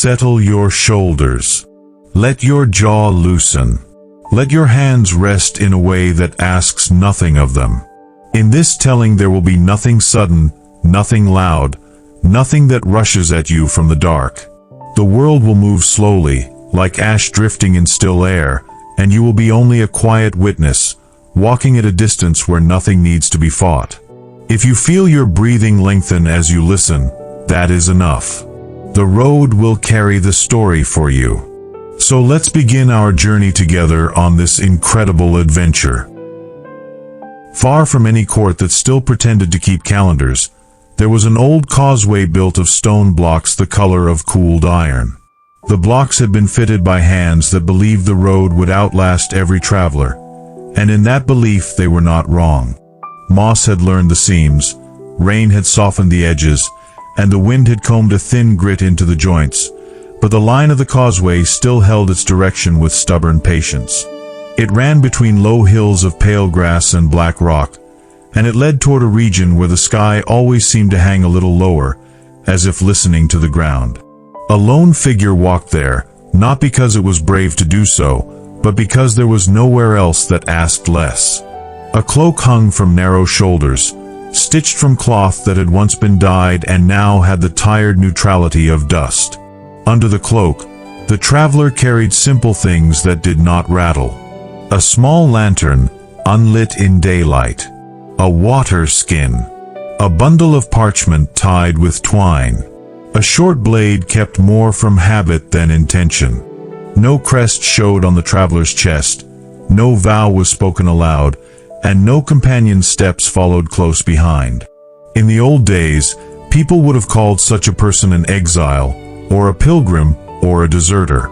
Settle your shoulders. Let your jaw loosen. Let your hands rest in a way that asks nothing of them. In this telling there will be nothing sudden, nothing loud, nothing that rushes at you from the dark. The world will move slowly, like ash drifting in still air, and you will be only a quiet witness, walking at a distance where nothing needs to be fought. If you feel your breathing lengthen as you listen, that is enough. The road will carry the story for you. So let's begin our journey together on this incredible adventure. Far from any court that still pretended to keep calendars, there was an old causeway built of stone blocks the color of cooled iron. The blocks had been fitted by hands that believed the road would outlast every traveler, and in that belief they were not wrong. Moss had learned the seams, rain had softened the edges, and the wind had combed a thin grit into the joints, but the line of the causeway still held its direction with stubborn patience. It ran between low hills of pale grass and black rock, and it led toward a region where the sky always seemed to hang a little lower, as if listening to the ground. A lone figure walked there, not because it was brave to do so, but because there was nowhere else that asked less. A cloak hung from narrow shoulders, stitched from cloth that had once been dyed and now had the tired neutrality of dust. Under the cloak, the traveler carried simple things that did not rattle. A small lantern, unlit in daylight. A water skin. A bundle of parchment tied with twine. A short blade kept more from habit than intention. No crest showed on the traveler's chest, no vow was spoken aloud, and no companion's steps followed close behind. In the old days, people would have called such a person an exile, or a pilgrim, or a deserter.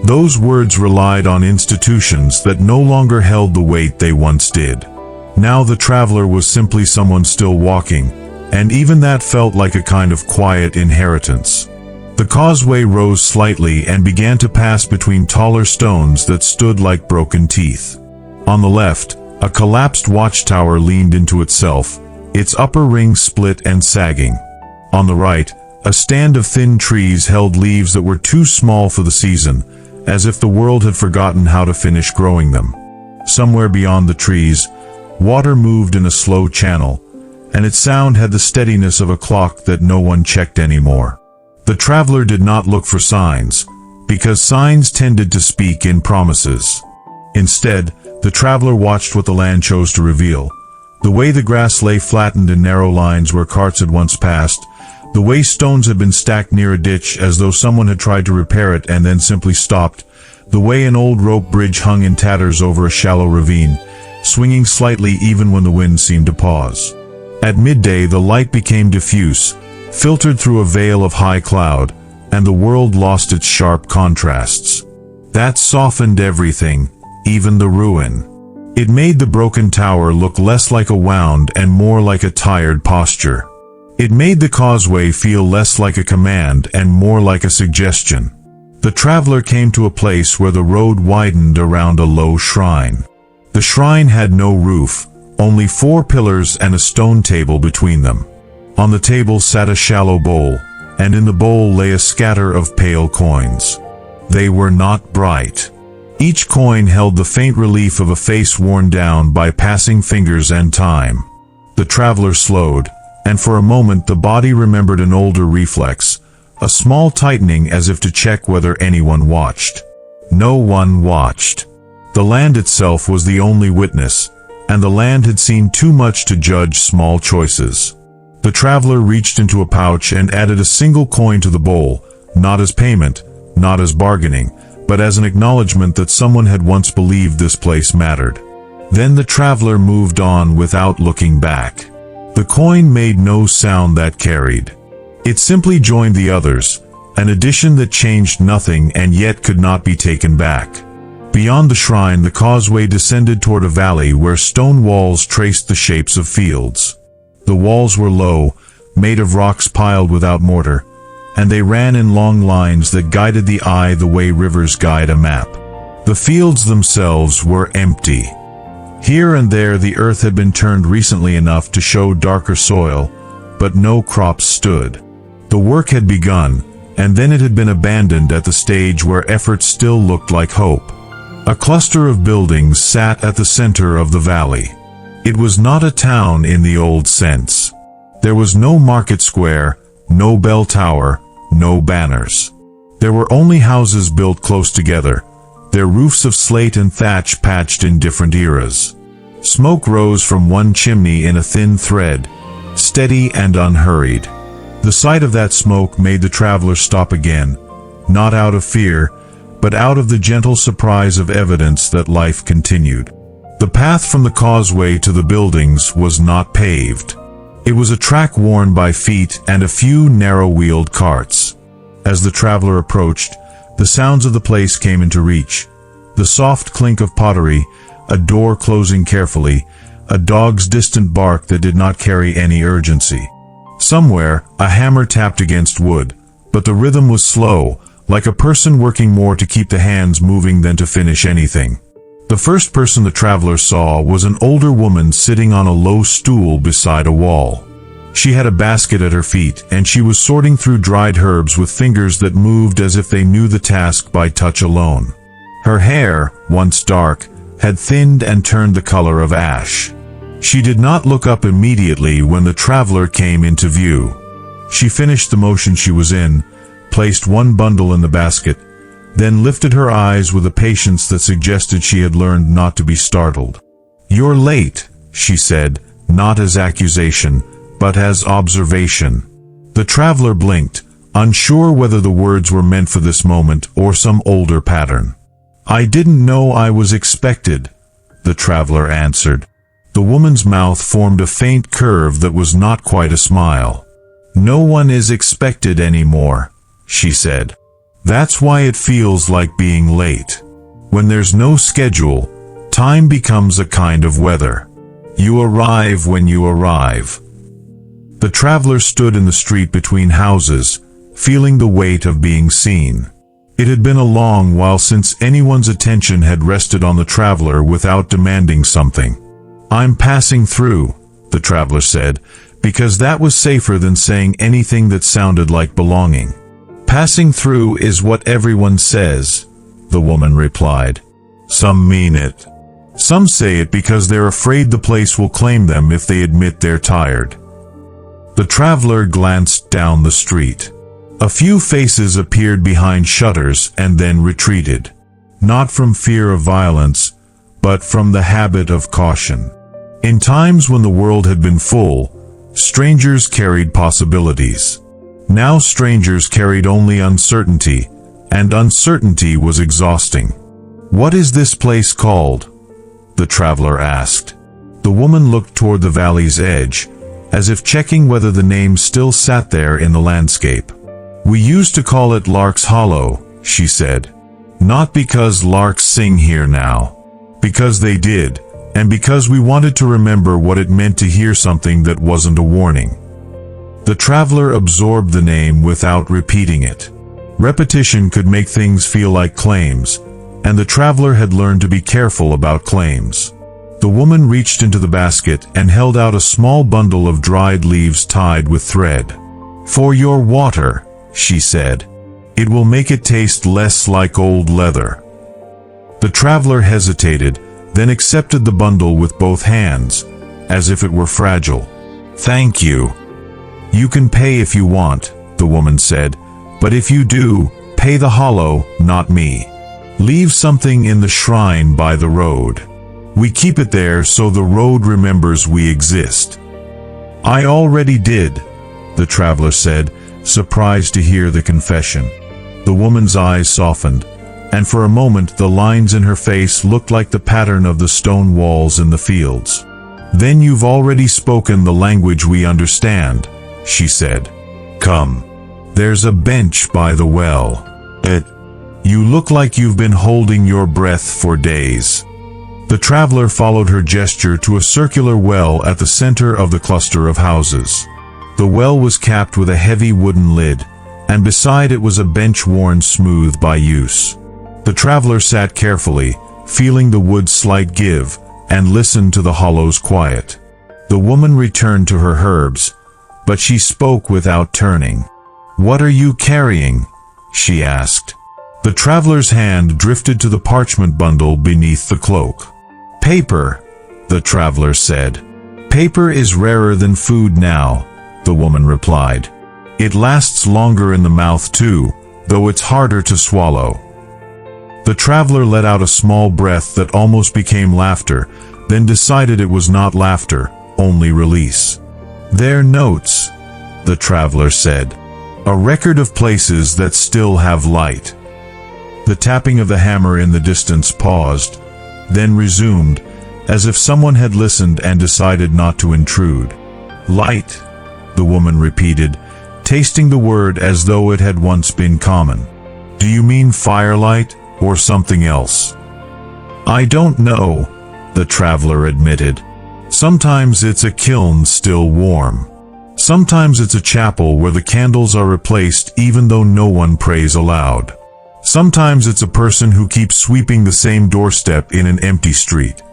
Those words relied on institutions that no longer held the weight they once did. Now the traveler was simply someone still walking, and even that felt like a kind of quiet inheritance. The causeway rose slightly and began to pass between taller stones that stood like broken teeth. On the left, a collapsed watchtower leaned into itself, its upper ring split and sagging. On the right, a stand of thin trees held leaves that were too small for the season, as if the world had forgotten how to finish growing them. Somewhere beyond the trees, water moved in a slow channel, and its sound had the steadiness of a clock that no one checked anymore. The traveler did not look for signs, because signs tended to speak in promises. Instead, the traveler watched what the land chose to reveal. The way the grass lay flattened in narrow lines where carts had once passed, the way stones had been stacked near a ditch as though someone had tried to repair it and then simply stopped, the way an old rope bridge hung in tatters over a shallow ravine, swinging slightly even when the wind seemed to pause. At midday the light became diffuse, filtered through a veil of high cloud, and the world lost its sharp contrasts. That softened everything, even the ruin. It made the broken tower look less like a wound and more like a tired posture. It made the causeway feel less like a command and more like a suggestion. The traveler came to a place where the road widened around a low shrine. The shrine had no roof, only 4 pillars and a stone table between them. On the table sat a shallow bowl, and in the bowl lay a scatter of pale coins. They were not bright. Each coin held the faint relief of a face worn down by passing fingers and time. The traveler slowed, and for a moment the body remembered an older reflex, a small tightening as if to check whether anyone watched. No one watched. The land itself was the only witness, and the land had seen too much to judge small choices. The traveler reached into a pouch and added a single coin to the bowl, not as payment, not as bargaining, but as an acknowledgement that someone had once believed this place mattered. Then the traveler moved on without looking back. The coin made no sound that carried. It simply joined the others, an addition that changed nothing and yet could not be taken back. Beyond the shrine, the causeway descended toward a valley where stone walls traced the shapes of fields. The walls were low, made of rocks piled without mortar, and they ran in long lines that guided the eye the way rivers guide a map. The fields themselves were empty. Here and there the earth had been turned recently enough to show darker soil, but no crops stood. The work had begun, and then it had been abandoned at the stage where effort still looked like hope. A cluster of buildings sat at the center of the valley. It was not a town in the old sense. There was no market square, no bell tower, no banners. There were only houses built close together, their roofs of slate and thatch patched in different eras. Smoke rose from one chimney in a thin thread, steady and unhurried. The sight of that smoke made the traveler stop again, not out of fear, but out of the gentle surprise of evidence that life continued. The path from the causeway to the buildings was not paved. It was a track worn by feet and a few narrow-wheeled carts. As the traveler approached, the sounds of the place came into reach. The soft clink of pottery, a door closing carefully, a dog's distant bark that did not carry any urgency. Somewhere, a hammer tapped against wood, but the rhythm was slow, like a person working more to keep the hands moving than to finish anything. The first person the traveler saw was an older woman sitting on a low stool beside a wall. She had a basket at her feet, and she was sorting through dried herbs with fingers that moved as if they knew the task by touch alone. Her hair, once dark, had thinned and turned the color of ash. She did not look up immediately when the traveler came into view. She finished the motion she was in, placed one bundle in the basket, then lifted her eyes with a patience that suggested she had learned not to be startled. "You're late," she said, not as accusation, but as observation. The traveler blinked, unsure whether the words were meant for this moment or some older pattern. "I didn't know I was expected," the traveler answered. The woman's mouth formed a faint curve that was not quite a smile. "No one is expected anymore," she said. "That's why it feels like being late. When there's no schedule, time becomes a kind of weather. You arrive when you arrive." The traveler stood in the street between houses, feeling the weight of being seen. It had been a long while since anyone's attention had rested on the traveler without demanding something. "I'm passing through," the traveler said, because that was safer than saying anything that sounded like belonging. "Passing through is what everyone says," the woman replied. "Some mean it. Some say it because they're afraid the place will claim them if they admit they're tired." The traveler glanced down the street. A few faces appeared behind shutters and then retreated. Not from fear of violence, but from the habit of caution. In times when the world had been full, strangers carried possibilities. Now strangers carried only uncertainty, and uncertainty was exhausting. "What is this place called?" the traveler asked. The woman looked toward the valley's edge, as if checking whether the name still sat there in the landscape. "We used to call it Lark's Hollow," she said. "Not because larks sing here now. Because they did, and because we wanted to remember what it meant to hear something that wasn't a warning." The traveler absorbed the name without repeating it. Repetition could make things feel like claims, and the traveler had learned to be careful about claims. The woman reached into the basket and held out a small bundle of dried leaves tied with thread. "For your water," she said. "It will make it taste less like old leather." The traveler hesitated, then accepted the bundle with both hands, as if it were fragile. "Thank you." "You can pay if you want," the woman said, "but if you do, pay the hollow, not me. Leave something in the shrine by the road. We keep it there so the road remembers we exist." "I already did," the traveler said, surprised to hear the confession. The woman's eyes softened, and for a moment the lines in her face looked like the pattern of the stone walls in the fields. "Then you've already spoken the language we understand," she said. "Come. There's a bench by the well. You look like you've been holding your breath for days." The traveler followed her gesture to a circular well at the center of the cluster of houses. The well was capped with a heavy wooden lid, and beside it was a bench worn smooth by use. The traveler sat carefully, feeling the wood's slight give, and listened to the hollow's quiet. The woman returned to her herbs, but she spoke without turning. "What are you carrying?" she asked. The traveler's hand drifted to the parchment bundle beneath the cloak. "Paper," the traveler said. "Paper is rarer than food now," the woman replied. "It lasts longer in the mouth too, though it's harder to swallow." The traveler let out a small breath that almost became laughter, then decided it was not laughter, only release. "They're notes," the traveler said. "A record of places that still have light." The tapping of the hammer in the distance paused, then resumed, as if someone had listened and decided not to intrude. "Light," the woman repeated, tasting the word as though it had once been common. "Do you mean firelight, or something else?" "I don't know," the traveler admitted. "Sometimes it's a kiln still warm. Sometimes it's a chapel where the candles are replaced even though no one prays aloud. Sometimes it's a person who keeps sweeping the same doorstep in an empty street."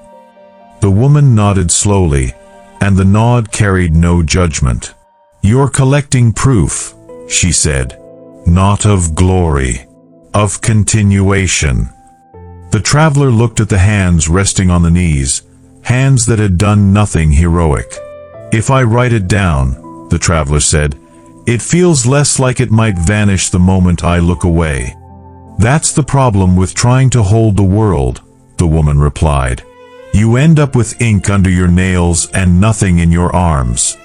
The woman nodded slowly, and the nod carried no judgment. "You're collecting proof," she said. "Not of glory, of continuation." The traveler looked at the hands resting on the knees, hands that had done nothing heroic. "If I write it down," the traveler said, "it feels less like it might vanish the moment I look away." "That's the problem with trying to hold the world," the woman replied. "You end up with ink under your nails and nothing in your arms."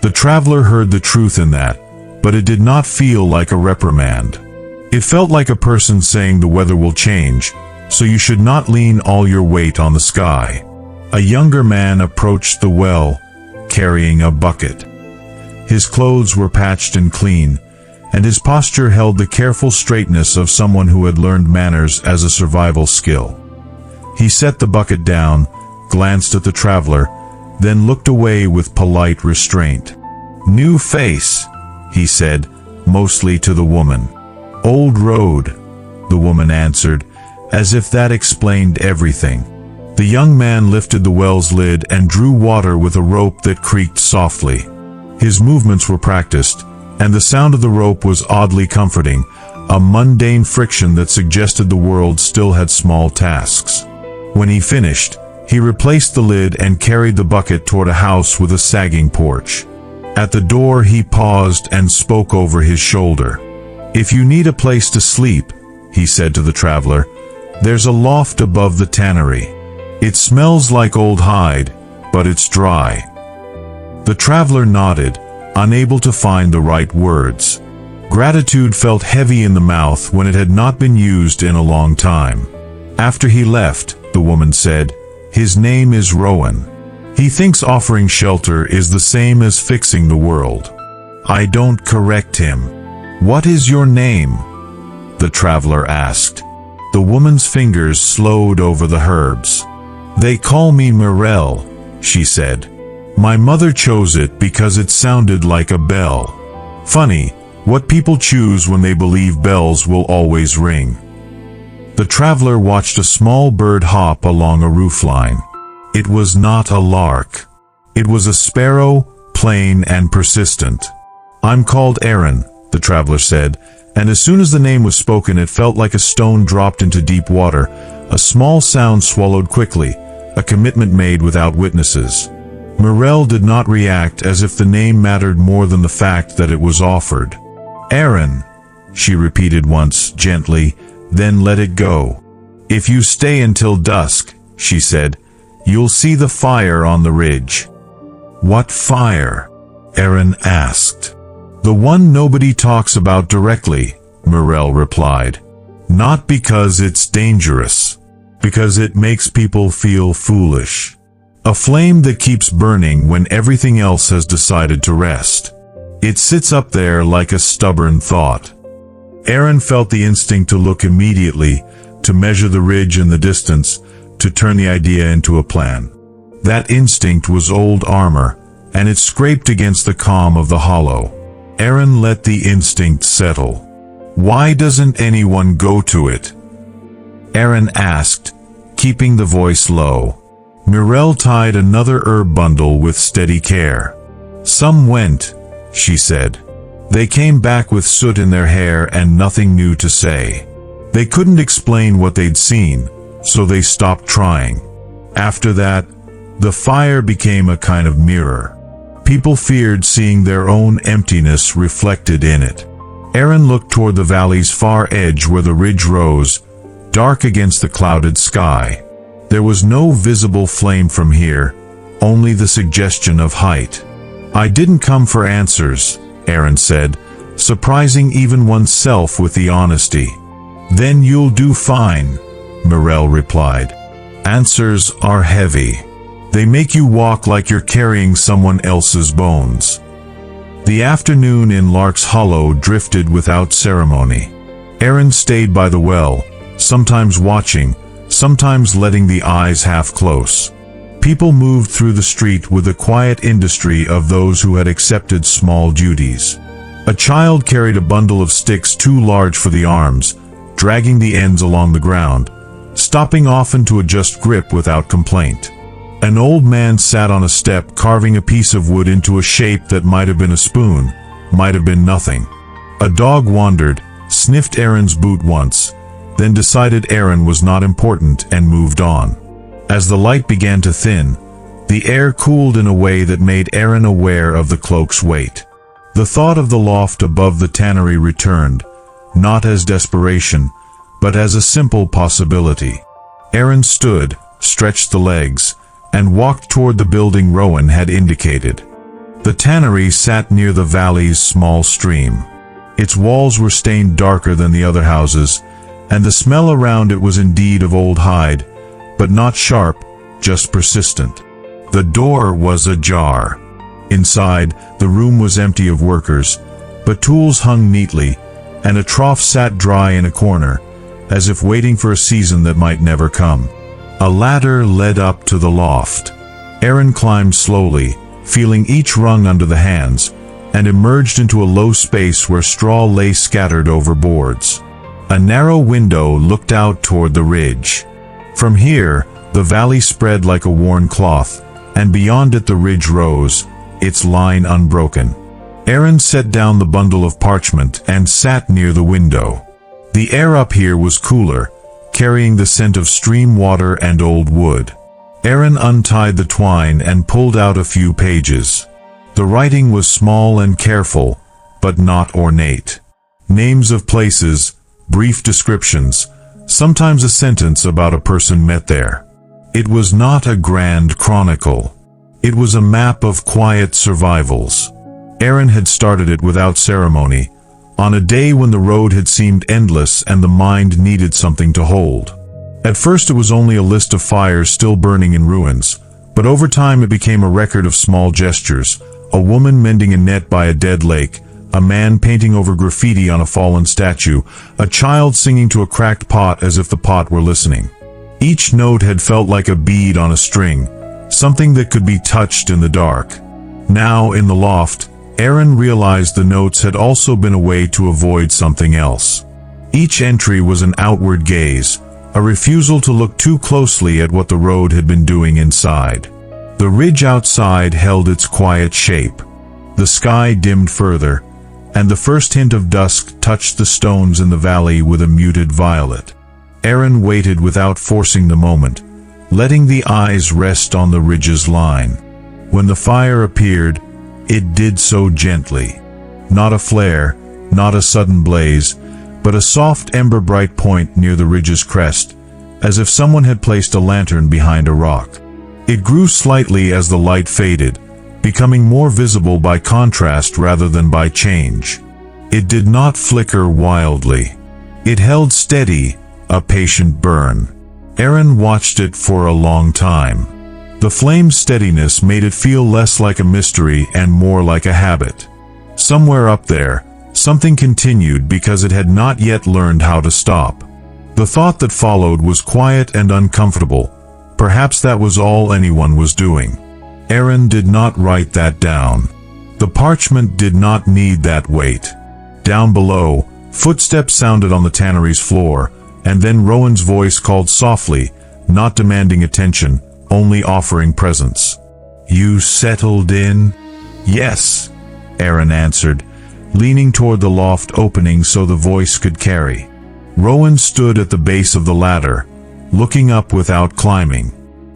The traveler heard the truth in that, but it did not feel like a reprimand. It felt like a person saying the weather will change, so you should not lean all your weight on the sky. A younger man approached the well, carrying a bucket. His clothes were patched and clean, and his posture held the careful straightness of someone who had learned manners as a survival skill. He set the bucket down, glanced at the traveler, then looked away with polite restraint. "New face," he said, mostly to the woman. "Old road," the woman answered, as if that explained everything. The young man lifted the well's lid and drew water with a rope that creaked softly. His movements were practiced, and the sound of the rope was oddly comforting, a mundane friction that suggested the world still had small tasks. When he finished, he replaced the lid and carried the bucket toward a house with a sagging porch. At the door he paused and spoke over his shoulder. "If you need a place to sleep," he said to the traveler, "there's a loft above the tannery. It smells like old hide, but it's dry." The traveler nodded, unable to find the right words. Gratitude felt heavy in the mouth when it had not been used in a long time. After he left, the woman said, "His name is Rowan. He thinks offering shelter is the same as fixing the world. I don't correct him." "What is your name?" the traveler asked. The woman's fingers slowed over the herbs. "They call me Mirel," she said. "My mother chose it because it sounded like a bell. Funny, what people choose when they believe bells will always ring." The traveler watched a small bird hop along a roofline. It was not a lark. It was a sparrow, plain and persistent. "I'm called Aaron," the traveler said, and as soon as the name was spoken it felt like a stone dropped into deep water, a small sound swallowed quickly, a commitment made without witnesses. Mirel did not react as if the name mattered more than the fact that it was offered. "Aaron," she repeated once, gently, then let it go. "If you stay until dusk," she said, "you'll see the fire on the ridge." "What fire?" Aaron asked. "The one nobody talks about directly," Mirel replied. "Not because it's dangerous, because it makes people feel foolish. A flame that keeps burning when everything else has decided to rest. It sits up there like a stubborn thought." Aaron felt the instinct to look immediately, to measure the ridge in the distance, to turn the idea into a plan. That instinct was old armor, and it scraped against the calm of the hollow. Aaron let the instinct settle. "Why doesn't anyone go to it?" Aaron asked, keeping the voice low. Mirel tied another herb bundle with steady care. "Some went," she said. They came back with soot in their hair and nothing new to say. They couldn't explain what they'd seen, so they stopped trying. After that, the fire became a kind of mirror. People feared seeing their own emptiness reflected in it. Aaron looked toward the valley's far edge where the ridge rose, dark against the clouded sky. There was no visible flame from here, only the suggestion of height. "I didn't come for answers," Aaron said, surprising even oneself with the honesty. "Then you'll do fine," Morel replied. "Answers are heavy. They make you walk like you're carrying someone else's bones." The afternoon in Lark's Hollow drifted without ceremony. Aaron stayed by the well, sometimes watching, sometimes letting the eyes half close. People moved through the street with the quiet industry of those who had accepted small duties. A child carried a bundle of sticks too large for the arms, dragging the ends along the ground, stopping often to adjust grip without complaint. An old man sat on a step carving a piece of wood into a shape that might have been a spoon, might have been nothing. A dog wandered, sniffed Aaron's boot once, then decided Aaron was not important and moved on. As the light began to thin, the air cooled in a way that made Aaron aware of the cloak's weight. The thought of the loft above the tannery returned, not as desperation, but as a simple possibility. Aaron stood, stretched the legs, and walked toward the building Rowan had indicated. The tannery sat near the valley's small stream. Its walls were stained darker than the other houses, and the smell around it was indeed of old hide, but not sharp, just persistent. The door was ajar. Inside, the room was empty of workers, but tools hung neatly, and a trough sat dry in a corner, as if waiting for a season that might never come. A ladder led up to the loft. Aaron climbed slowly, feeling each rung under the hands, and emerged into a low space where straw lay scattered over boards. A narrow window looked out toward the ridge. From here, the valley spread like a worn cloth, and beyond it the ridge rose, its line unbroken. Aaron set down the bundle of parchment and sat near the window. The air up here was cooler, carrying the scent of stream water and old wood. Aaron untied the twine and pulled out a few pages. The writing was small and careful, but not ornate. Names of places, brief descriptions, sometimes a sentence about a person met there. It was not a grand chronicle. It was a map of quiet survivals. Aaron had started it without ceremony, on a day when the road had seemed endless and the mind needed something to hold. At first it was only a list of fires still burning in ruins, but over time it became a record of small gestures, a woman mending a net by a dead lake, a man painting over graffiti on a fallen statue, a child singing to a cracked pot as if the pot were listening. Each note had felt like a bead on a string, something that could be touched in the dark. Now, in the loft, Aaron realized the notes had also been a way to avoid something else. Each entry was an outward gaze, a refusal to look too closely at what the road had been doing inside. The ridge outside held its quiet shape. The sky dimmed further, and the first hint of dusk touched the stones in the valley with a muted violet. Aaron waited without forcing the moment, letting the eyes rest on the ridge's line. When the fire appeared, it did so gently. Not a flare, not a sudden blaze, but a soft ember-bright point near the ridge's crest, as if someone had placed a lantern behind a rock. It grew slightly as the light faded, becoming more visible by contrast rather than by change. It did not flicker wildly. It held steady, a patient burn. Aaron watched it for a long time. The flame's steadiness made it feel less like a mystery and more like a habit. Somewhere up there, something continued because it had not yet learned how to stop. The thought that followed was quiet and uncomfortable. Perhaps that was all anyone was doing. Aaron did not write that down. The parchment did not need that weight. Down below, footsteps sounded on the tannery's floor, and then Rowan's voice called softly, not demanding attention, only offering presence. "You settled in?" "Yes," Aaron answered, leaning toward the loft opening so the voice could carry. Rowan stood at the base of the ladder, looking up without climbing.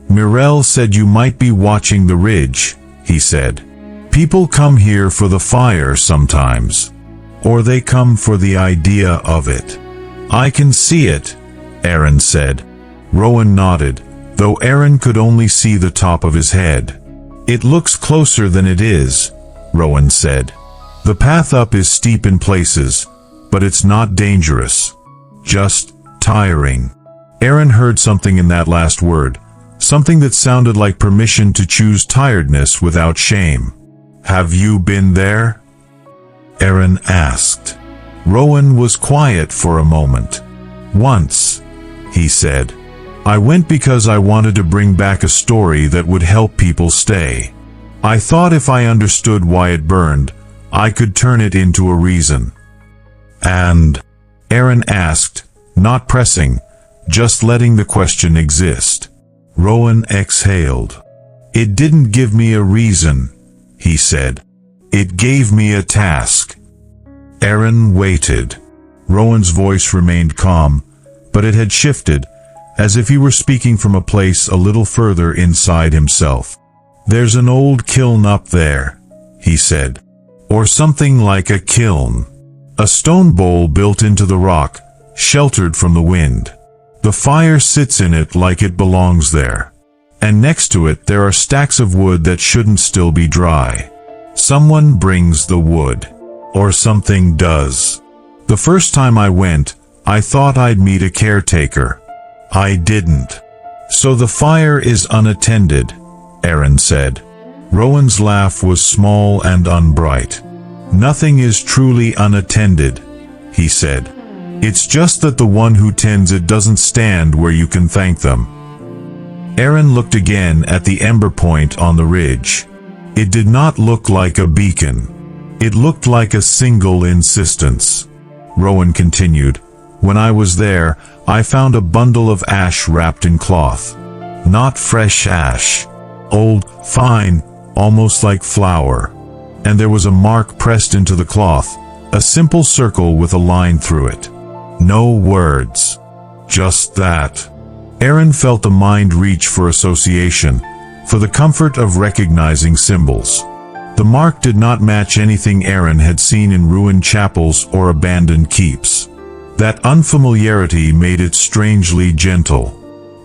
"Mirel said you might be watching the ridge," he said. "People come here for the fire sometimes. Or they come for the idea of it." "I can see it," Aaron said. Rowan nodded, though Aaron could only see the top of his head. "It looks closer than it is," Rowan said. "The path up is steep in places, but it's not dangerous. Just tiring." Aaron heard something in that last word, something that sounded like permission to choose tiredness without shame. "Have you been there?" Aaron asked. Rowan was quiet for a moment. "Once," he said. "I went because I wanted to bring back a story that would help people stay. I thought if I understood why it burned, I could turn it into a reason." "And?" Aaron asked, not pressing, just letting the question exist. Rowan exhaled. "It didn't give me a reason," he said. "It gave me a task." Aaron waited. Rowan's voice remained calm, but it had shifted, as if he were speaking from a place a little further inside himself. "There's an old kiln up there," he said. "Or something like a kiln. A stone bowl built into the rock, sheltered from the wind. The fire sits in it like it belongs there. And next to it there are stacks of wood that shouldn't still be dry. Someone brings the wood. Or something does. The first time I went, I thought I'd meet a caretaker. I didn't. So the fire is unattended," Aaron said. Rowan's laugh was small and unbright. "Nothing is truly unattended," he said. "It's just that the one who tends it doesn't stand where you can thank them." Aaron looked again at the ember point on the ridge. It did not look like a beacon. It looked like a single insistence. Rowan continued, "When I was there, I found a bundle of ash wrapped in cloth. Not fresh ash. Old, fine, almost like flour. And there was a mark pressed into the cloth, a simple circle with a line through it. No words. Just that." Aaron felt the mind reach for association, for the comfort of recognizing symbols. The mark did not match anything Aaron had seen in ruined chapels or abandoned keeps. That unfamiliarity made it strangely gentle.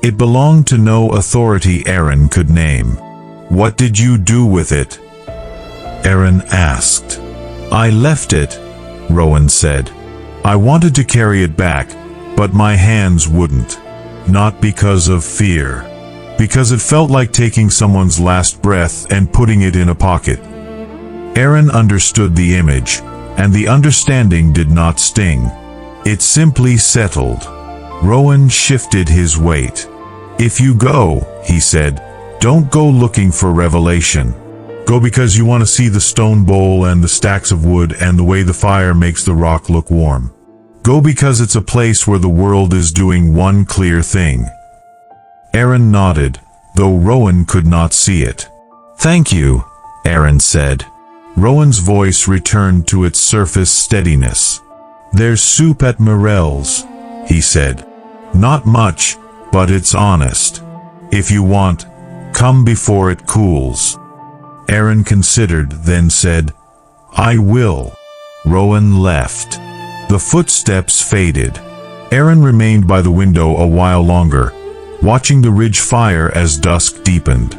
It belonged to no authority Aaron could name. "What did you do with it?" Aaron asked. "I left it," Rowan said. "I wanted to carry it back, but my hands wouldn't. Not because of fear. Because it felt like taking someone's last breath and putting it in a pocket." Aaron understood the image, and the understanding did not sting. It simply settled. Rowan shifted his weight. "If you go," he said, "don't go looking for revelation. Go because you want to see the stone bowl and the stacks of wood and the way the fire makes the rock look warm. Go because it's a place where the world is doing one clear thing." Aaron nodded, though Rowan could not see it. "Thank you," Aaron said. Rowan's voice returned to its surface steadiness. "There's soup at Mirel's," he said. "Not much, but it's honest. If you want, come before it cools." Aaron considered, then said, "I will." Rowan left. The footsteps faded. Aaron remained by the window a while longer, watching the ridge fire as dusk deepened.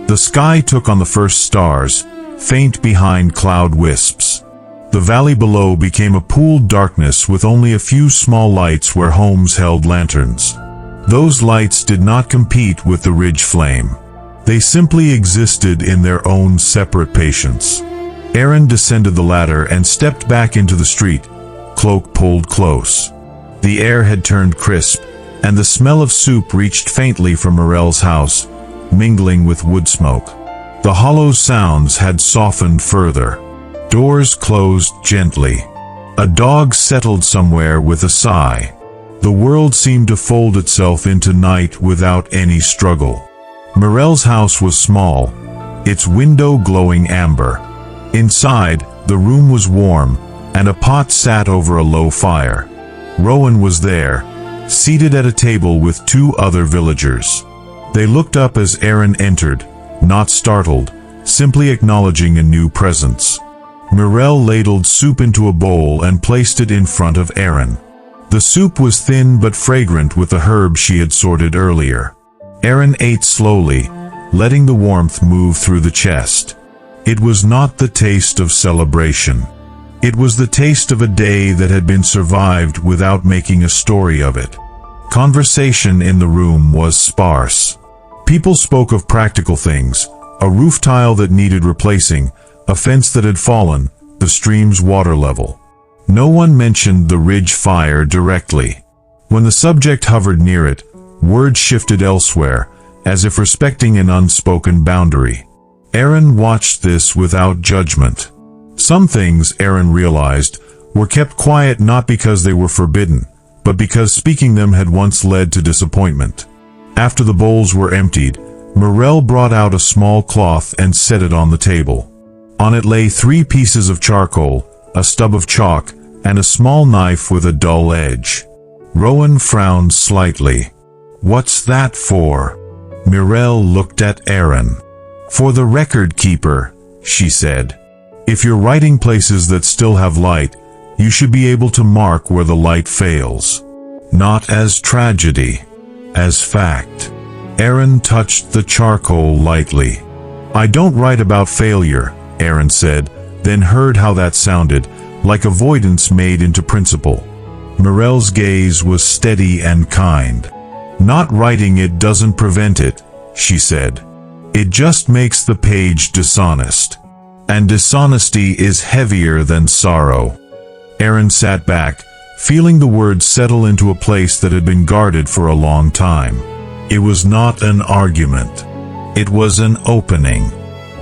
The sky took on the first stars, faint behind cloud wisps. The valley below became a pooled darkness with only a few small lights where homes held lanterns. Those lights did not compete with the ridge flame. They simply existed in their own separate patience. Aaron descended the ladder and stepped back into the street, cloak pulled close. The air had turned crisp, and the smell of soup reached faintly from Mirel's house, mingling with wood smoke. The hollow sounds had softened further. Doors closed gently. A dog settled somewhere with a sigh. The world seemed to fold itself into night without any struggle. Mirel's house was small, its window glowing amber. Inside, the room was warm, and a pot sat over a low fire. Rowan was there, seated at a table with 2 other villagers. They looked up as Aaron entered, not startled, simply acknowledging a new presence. Mirelle ladled soup into a bowl and placed it in front of Aaron. The soup was thin but fragrant with the herbs she had sorted earlier. Aaron ate slowly, letting the warmth move through the chest. It was not the taste of celebration. It was the taste of a day that had been survived without making a story of it. Conversation in the room was sparse. People spoke of practical things, a roof tile that needed replacing, a fence that had fallen, the stream's water level. No one mentioned the ridge fire directly. When the subject hovered near it, words shifted elsewhere, as if respecting an unspoken boundary. Aaron watched this without judgment. Some things, Aaron realized, were kept quiet not because they were forbidden, but because speaking them had once led to disappointment. After the bowls were emptied, Mirelle brought out a small cloth and set it on the table. On it lay 3 pieces of charcoal, a stub of chalk, and a small knife with a dull edge. Rowan frowned slightly. "What's that for?" Mirelle looked at Aaron. "For the record keeper," she said. "If you're writing places that still have light, you should be able to mark where the light fails. Not as tragedy, as fact." Aaron touched the charcoal lightly. "I don't write about failure," Aaron said, then heard how that sounded, like avoidance made into principle. Mirelle's gaze was steady and kind. "Not writing it doesn't prevent it," she said. "It just makes the page dishonest. And dishonesty is heavier than sorrow." Aaron sat back, feeling the words settle into a place that had been guarded for a long time. It was not an argument. It was an opening.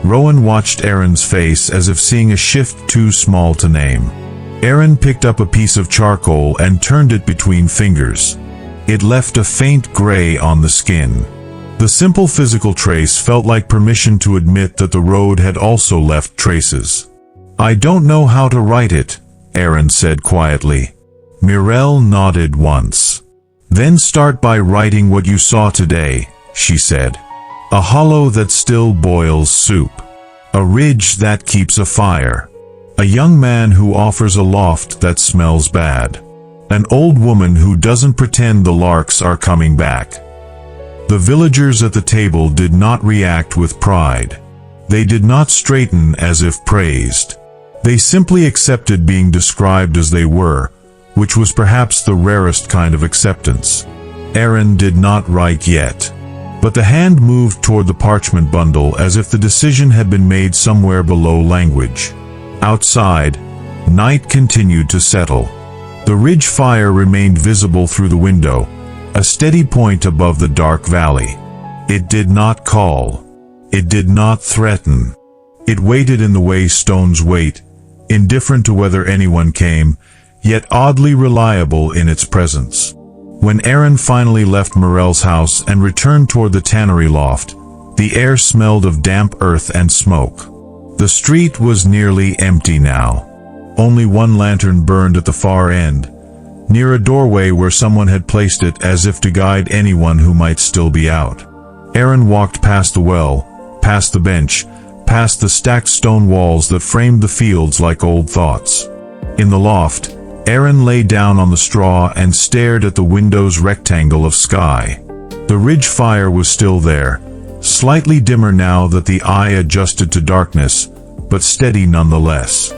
Rowan watched Aaron's face as if seeing a shift too small to name. Aaron picked up a piece of charcoal and turned it between fingers. It left a faint gray on the skin. The simple physical trace felt like permission to admit that the road had also left traces. "I don't know how to write it," Aaron said quietly. Mirelle nodded once. "Then start by writing what you saw today," she said. "A hollow that still boils soup. A ridge that keeps a fire. A young man who offers a loft that smells bad. An old woman who doesn't pretend the larks are coming back." The villagers at the table did not react with pride. They did not straighten as if praised. They simply accepted being described as they were, which was perhaps the rarest kind of acceptance. Aaron did not write yet, but the hand moved toward the parchment bundle as if the decision had been made somewhere below language. Outside, night continued to settle. The ridge fire remained visible through the window, a steady point above the dark valley. It did not call. It did not threaten. It waited in the way stones wait, indifferent to whether anyone came, yet oddly reliable in its presence. When Aaron finally left Mirelle's house and returned toward the tannery loft, the air smelled of damp earth and smoke. The street was nearly empty now. Only one lantern burned at the far end, near a doorway where someone had placed it as if to guide anyone who might still be out. Aaron walked past the well, past the bench, past the stacked stone walls that framed the fields like old thoughts. In the loft, Aaron lay down on the straw and stared at the window's rectangle of sky. The ridge fire was still there, slightly dimmer now that the eye adjusted to darkness, but steady nonetheless.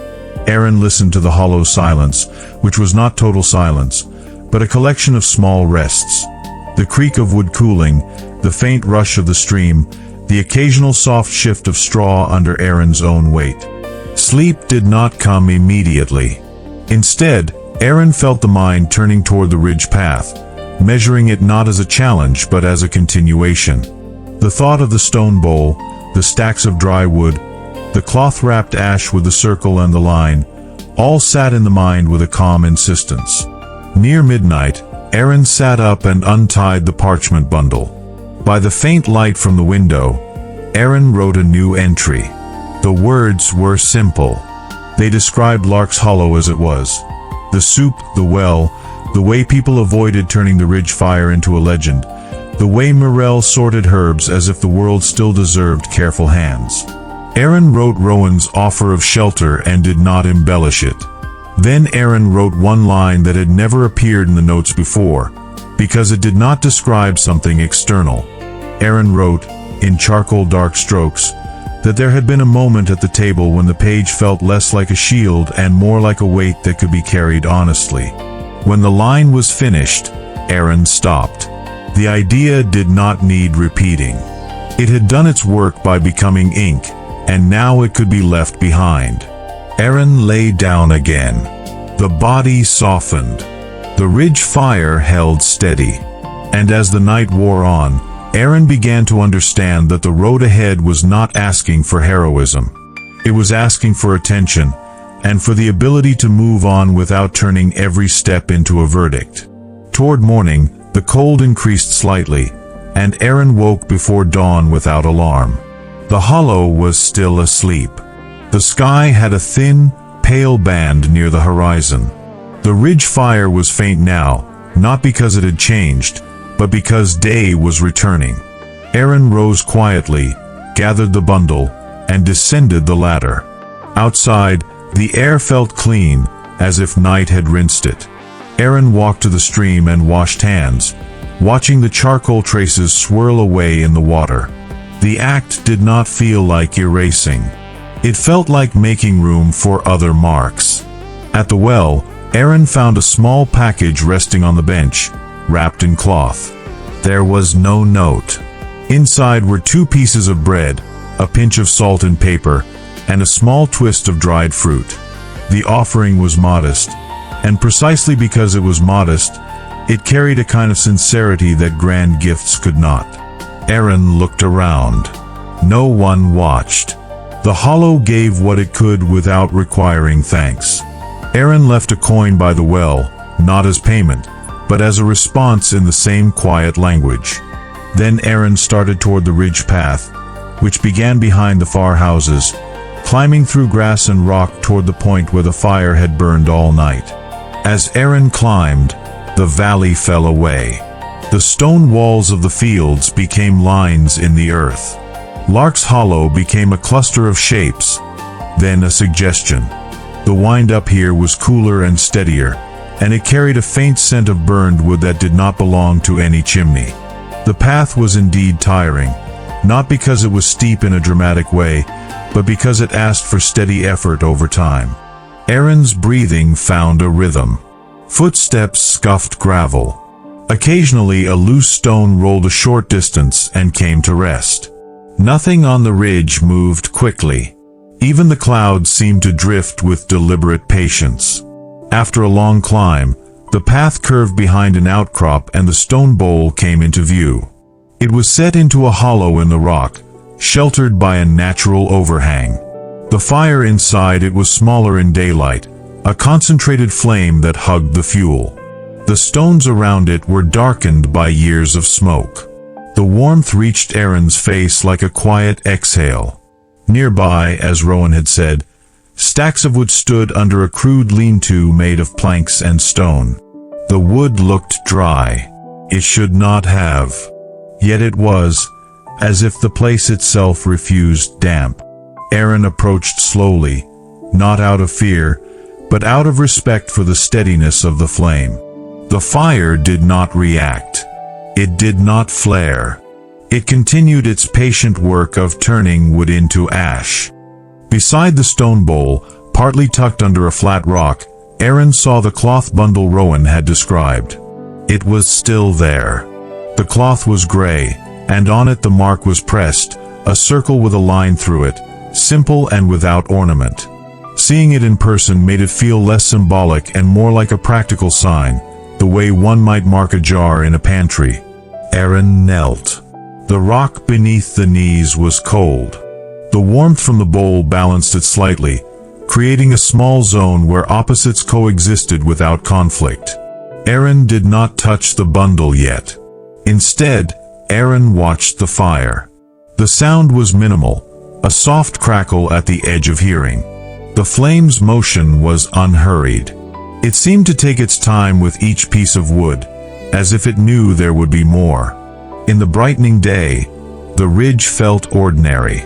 Aaron listened to the hollow silence, which was not total silence, but a collection of small rests. The creak of wood cooling, the faint rush of the stream, the occasional soft shift of straw under Aaron's own weight. Sleep did not come immediately. Instead, Aaron felt the mind turning toward the ridge path, measuring it not as a challenge but as a continuation. The thought of the stone bowl, the stacks of dry wood, the cloth-wrapped ash with the circle and the line, all sat in the mind with a calm insistence. Near midnight, Aaron sat up and untied the parchment bundle. By the faint light from the window, Aaron wrote a new entry. The words were simple. They described Lark's Hollow as it was. The soup, the well, the way people avoided turning the ridge fire into a legend, the way Morel sorted herbs as if the world still deserved careful hands. Aaron wrote Rowan's offer of shelter and did not embellish it. Then Aaron wrote one line that had never appeared in the notes before, because it did not describe something external. Aaron wrote, in charcoal dark strokes, that there had been a moment at the table when the page felt less like a shield and more like a weight that could be carried honestly. When the line was finished, Aaron stopped. The idea did not need repeating. It had done its work by becoming ink, and now it could be left behind. Aaron lay down again. The body softened. The ridge fire held steady. And as the night wore on, Aaron began to understand that the road ahead was not asking for heroism. It was asking for attention, and for the ability to move on without turning every step into a verdict. Toward morning, the cold increased slightly, and Aaron woke before dawn without alarm. The hollow was still asleep. The sky had a thin, pale band near the horizon. The ridge fire was faint now, not because it had changed, but because day was returning. Aaron rose quietly, gathered the bundle, and descended the ladder. Outside, the air felt clean, as if night had rinsed it. Aaron walked to the stream and washed hands, watching the charcoal traces swirl away in the water. The act did not feel like erasing. It felt like making room for other marks. At the well, Aaron found a small package resting on the bench, wrapped in cloth. There was no note. Inside were 2 pieces of bread, a pinch of salt and pepper, and a small twist of dried fruit. The offering was modest, and precisely because it was modest, it carried a kind of sincerity that grand gifts could not. Aaron looked around. No one watched. The hollow gave what it could without requiring thanks. Aaron left a coin by the well, not as payment, but as a response in the same quiet language. Then Aaron started toward the ridge path, which began behind the far houses, climbing through grass and rock toward the point where the fire had burned all night. As Aaron climbed, the valley fell away. The stone walls of the fields became lines in the earth. Lark's Hollow became a cluster of shapes, then a suggestion. The wind-up here was cooler and steadier, and it carried a faint scent of burned wood that did not belong to any chimney. The path was indeed tiring, not because it was steep in a dramatic way, but because it asked for steady effort over time. Aaron's breathing found a rhythm. Footsteps scuffed gravel. Occasionally a loose stone rolled a short distance and came to rest. Nothing on the ridge moved quickly. Even the clouds seemed to drift with deliberate patience. After a long climb, the path curved behind an outcrop and the stone bowl came into view. It was set into a hollow in the rock, sheltered by a natural overhang. The fire inside it was smaller in daylight, a concentrated flame that hugged the fuel. The stones around it were darkened by years of smoke. The warmth reached Aaron's face like a quiet exhale. Nearby, as Rowan had said, stacks of wood stood under a crude lean-to made of planks and stone. The wood looked dry. It should not have. Yet it was, as if the place itself refused damp. Aaron approached slowly, not out of fear, but out of respect for the steadiness of the flame. The fire did not react. It did not flare. It continued its patient work of turning wood into ash. Beside the stone bowl, partly tucked under a flat rock, Aaron saw the cloth bundle Rowan had described. It was still there. The cloth was gray, and on it the mark was pressed, a circle with a line through it, simple and without ornament. Seeing it in person made it feel less symbolic and more like a practical sign, the way one might mark a jar in a pantry. Aaron knelt. The rock beneath the knees was cold. The warmth from the bowl balanced it slightly, creating a small zone where opposites coexisted without conflict. Aaron did not touch the bundle yet. Instead, Aaron watched the fire. The sound was minimal, a soft crackle at the edge of hearing. The flame's motion was unhurried. It seemed to take its time with each piece of wood, as if it knew there would be more. In the brightening day, the ridge felt ordinary.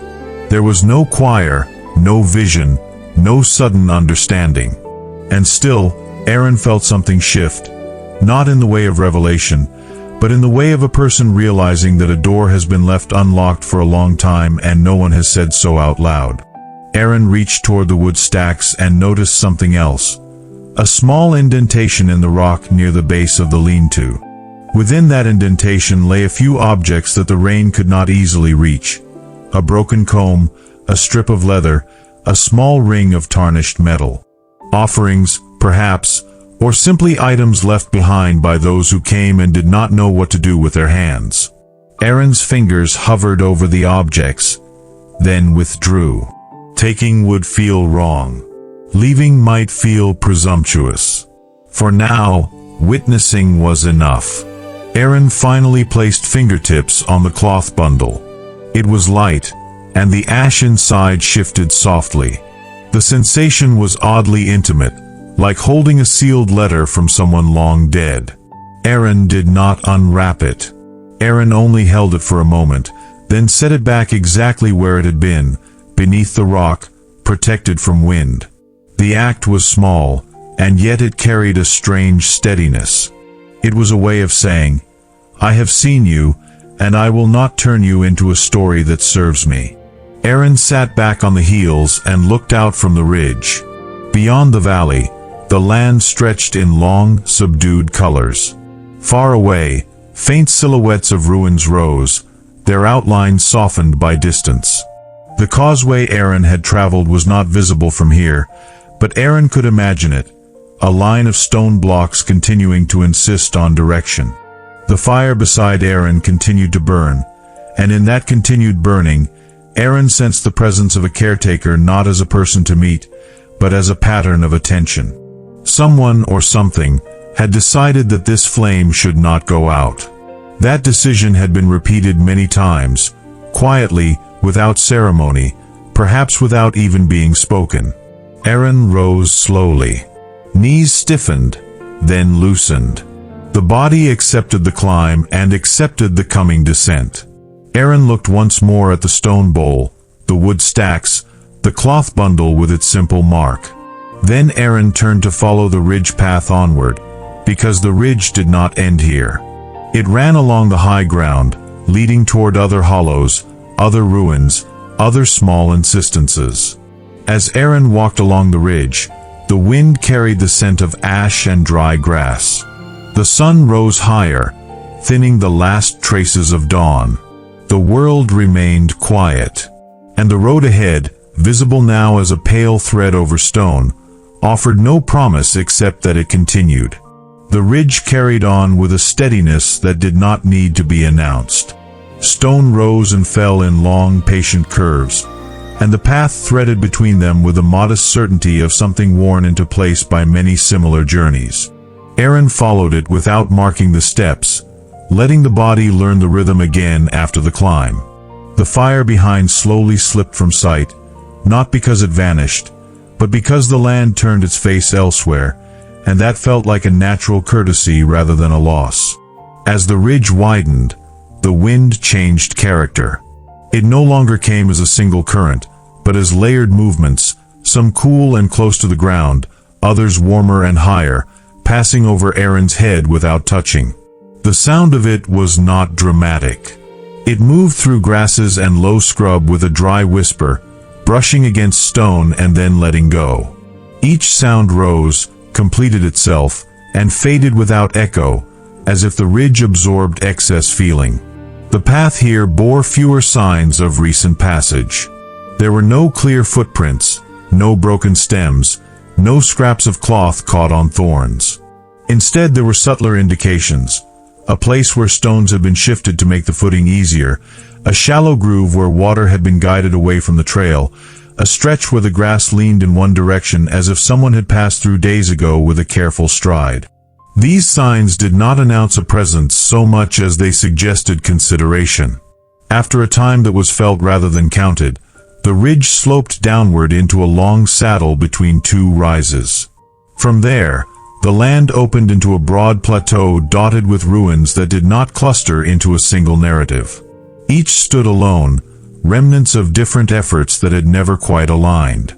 There was no choir, no vision, no sudden understanding. And still, Aaron felt something shift, not in the way of revelation, but in the way of a person realizing that a door has been left unlocked for a long time and no one has said so out loud. Aaron reached toward the wood stacks and noticed something else. A small indentation in the rock near the base of the lean-to. Within that indentation lay a few objects that the rain could not easily reach. A broken comb, a strip of leather, a small ring of tarnished metal. Offerings, perhaps, or simply items left behind by those who came and did not know what to do with their hands. Aaron's fingers hovered over the objects, then withdrew. Taking would feel wrong. Leaving might feel presumptuous. For now, witnessing was enough. Aaron finally placed fingertips on the cloth bundle. It was light, and the ash inside shifted softly. The sensation was oddly intimate, like holding a sealed letter from someone long dead. Aaron did not unwrap it. Aaron only held it for a moment, then set it back exactly where it had been, beneath the rock, protected from wind. The act was small, and yet it carried a strange steadiness. It was a way of saying, "I have seen you, and I will not turn you into a story that serves me." Aaron sat back on the heels and looked out from the ridge. Beyond the valley, the land stretched in long, subdued colors. Far away, faint silhouettes of ruins rose, their outlines softened by distance. The causeway Aaron had traveled was not visible from here, but Aaron could imagine it, a line of stone blocks continuing to insist on direction. The fire beside Aaron continued to burn, and in that continued burning, Aaron sensed the presence of a caretaker not as a person to meet, but as a pattern of attention. Someone or something had decided that this flame should not go out. That decision had been repeated many times, quietly, without ceremony, perhaps without even being spoken. Aaron rose slowly. Knees stiffened, then loosened. The body accepted the climb and accepted the coming descent. Aaron looked once more at the stone bowl, the wood stacks, the cloth bundle with its simple mark. Then Aaron turned to follow the ridge path onward, because the ridge did not end here. It ran along the high ground, leading toward other hollows, other ruins, other small insistences. As Aaron walked along the ridge, the wind carried the scent of ash and dry grass. The sun rose higher, thinning the last traces of dawn. The world remained quiet, and the road ahead, visible now as a pale thread over stone, offered no promise except that it continued. The ridge carried on with a steadiness that did not need to be announced. Stone rose and fell in long, patient curves, and the path threaded between them with the modest certainty of something worn into place by many similar journeys. Aaron followed it without marking the steps, letting the body learn the rhythm again after the climb. The fire behind slowly slipped from sight, not because it vanished, but because the land turned its face elsewhere, and that felt like a natural courtesy rather than a loss. As the ridge widened, the wind changed character. It no longer came as a single current, but as layered movements, some cool and close to the ground, others warmer and higher, passing over Aaron's head without touching. The sound of it was not dramatic. It moved through grasses and low scrub with a dry whisper, brushing against stone and then letting go. Each sound rose, completed itself, and faded without echo, as if the ridge absorbed excess feeling. The path here bore fewer signs of recent passage. There were no clear footprints, no broken stems, no scraps of cloth caught on thorns. Instead, there were subtler indications. A place where stones had been shifted to make the footing easier, a shallow groove where water had been guided away from the trail, a stretch where the grass leaned in one direction as if someone had passed through days ago with a careful stride. These signs did not announce a presence so much as they suggested consideration. After a time that was felt rather than counted, The ridge sloped downward into a long saddle between two rises. From there, the land opened into a broad plateau dotted with ruins that did not cluster into a single narrative. Each stood alone, remnants of different efforts that had never quite aligned.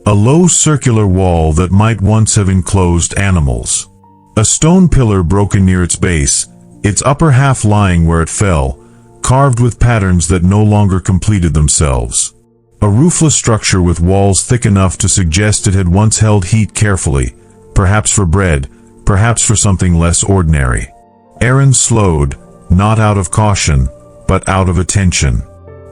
A low circular wall that might once have enclosed animals. A stone pillar broken near its base, its upper half lying where it fell, carved with patterns that no longer completed themselves. A roofless structure with walls thick enough to suggest it had once held heat carefully, perhaps for bread, perhaps for something less ordinary. Aaron slowed, not out of caution, but out of attention.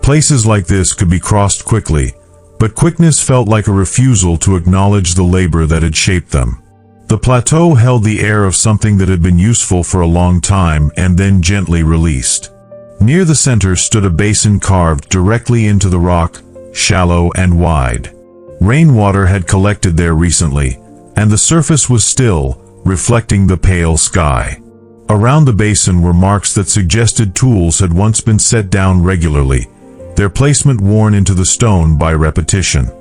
Places like this could be crossed quickly, but quickness felt like a refusal to acknowledge the labor that had shaped them. The plateau held the air of something that had been useful for a long time and then gently released. Near the center stood a basin carved directly into the rock, shallow and wide. Rainwater had collected there recently, and the surface was still, reflecting the pale sky. Around the basin were marks that suggested tools had once been set down regularly, their placement worn into the stone by repetition.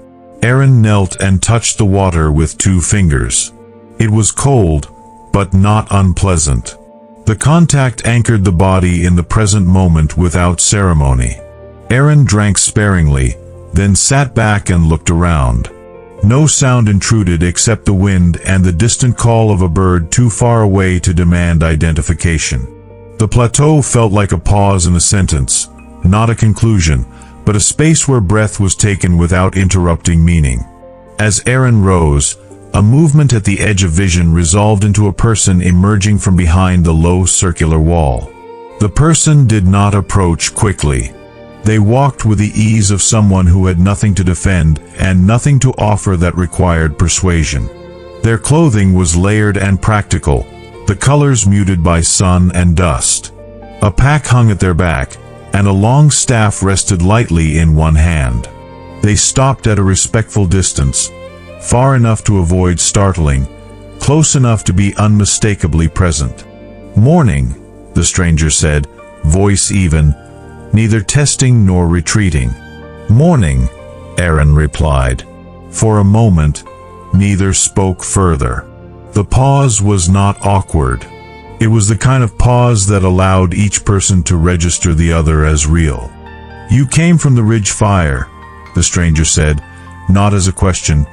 Aaron knelt and touched the water with 2 fingers. It was cold, but not unpleasant. The contact anchored the body in the present moment without ceremony. Aaron drank sparingly, then sat back and looked around. No sound intruded except the wind and the distant call of a bird too far away to demand identification. The plateau felt like a pause in a sentence, not a conclusion, but a space where breath was taken without interrupting meaning. As Aaron rose, a movement at the edge of vision resolved into a person emerging from behind the low circular wall. The person did not approach quickly. They walked with the ease of someone who had nothing to defend and nothing to offer that required persuasion. Their clothing was layered and practical, the colors muted by sun and dust. A pack hung at their back, and a long staff rested lightly in one hand. They stopped at a respectful distance, far enough to avoid startling, close enough to be unmistakably present. "Morning," the stranger said, voice even, neither testing nor retreating. "Morning," Aaron replied. For a moment, neither spoke further. The pause was not awkward. It was the kind of pause that allowed each person to register the other as real. "You came from the ridge fire," the stranger said, not as a question,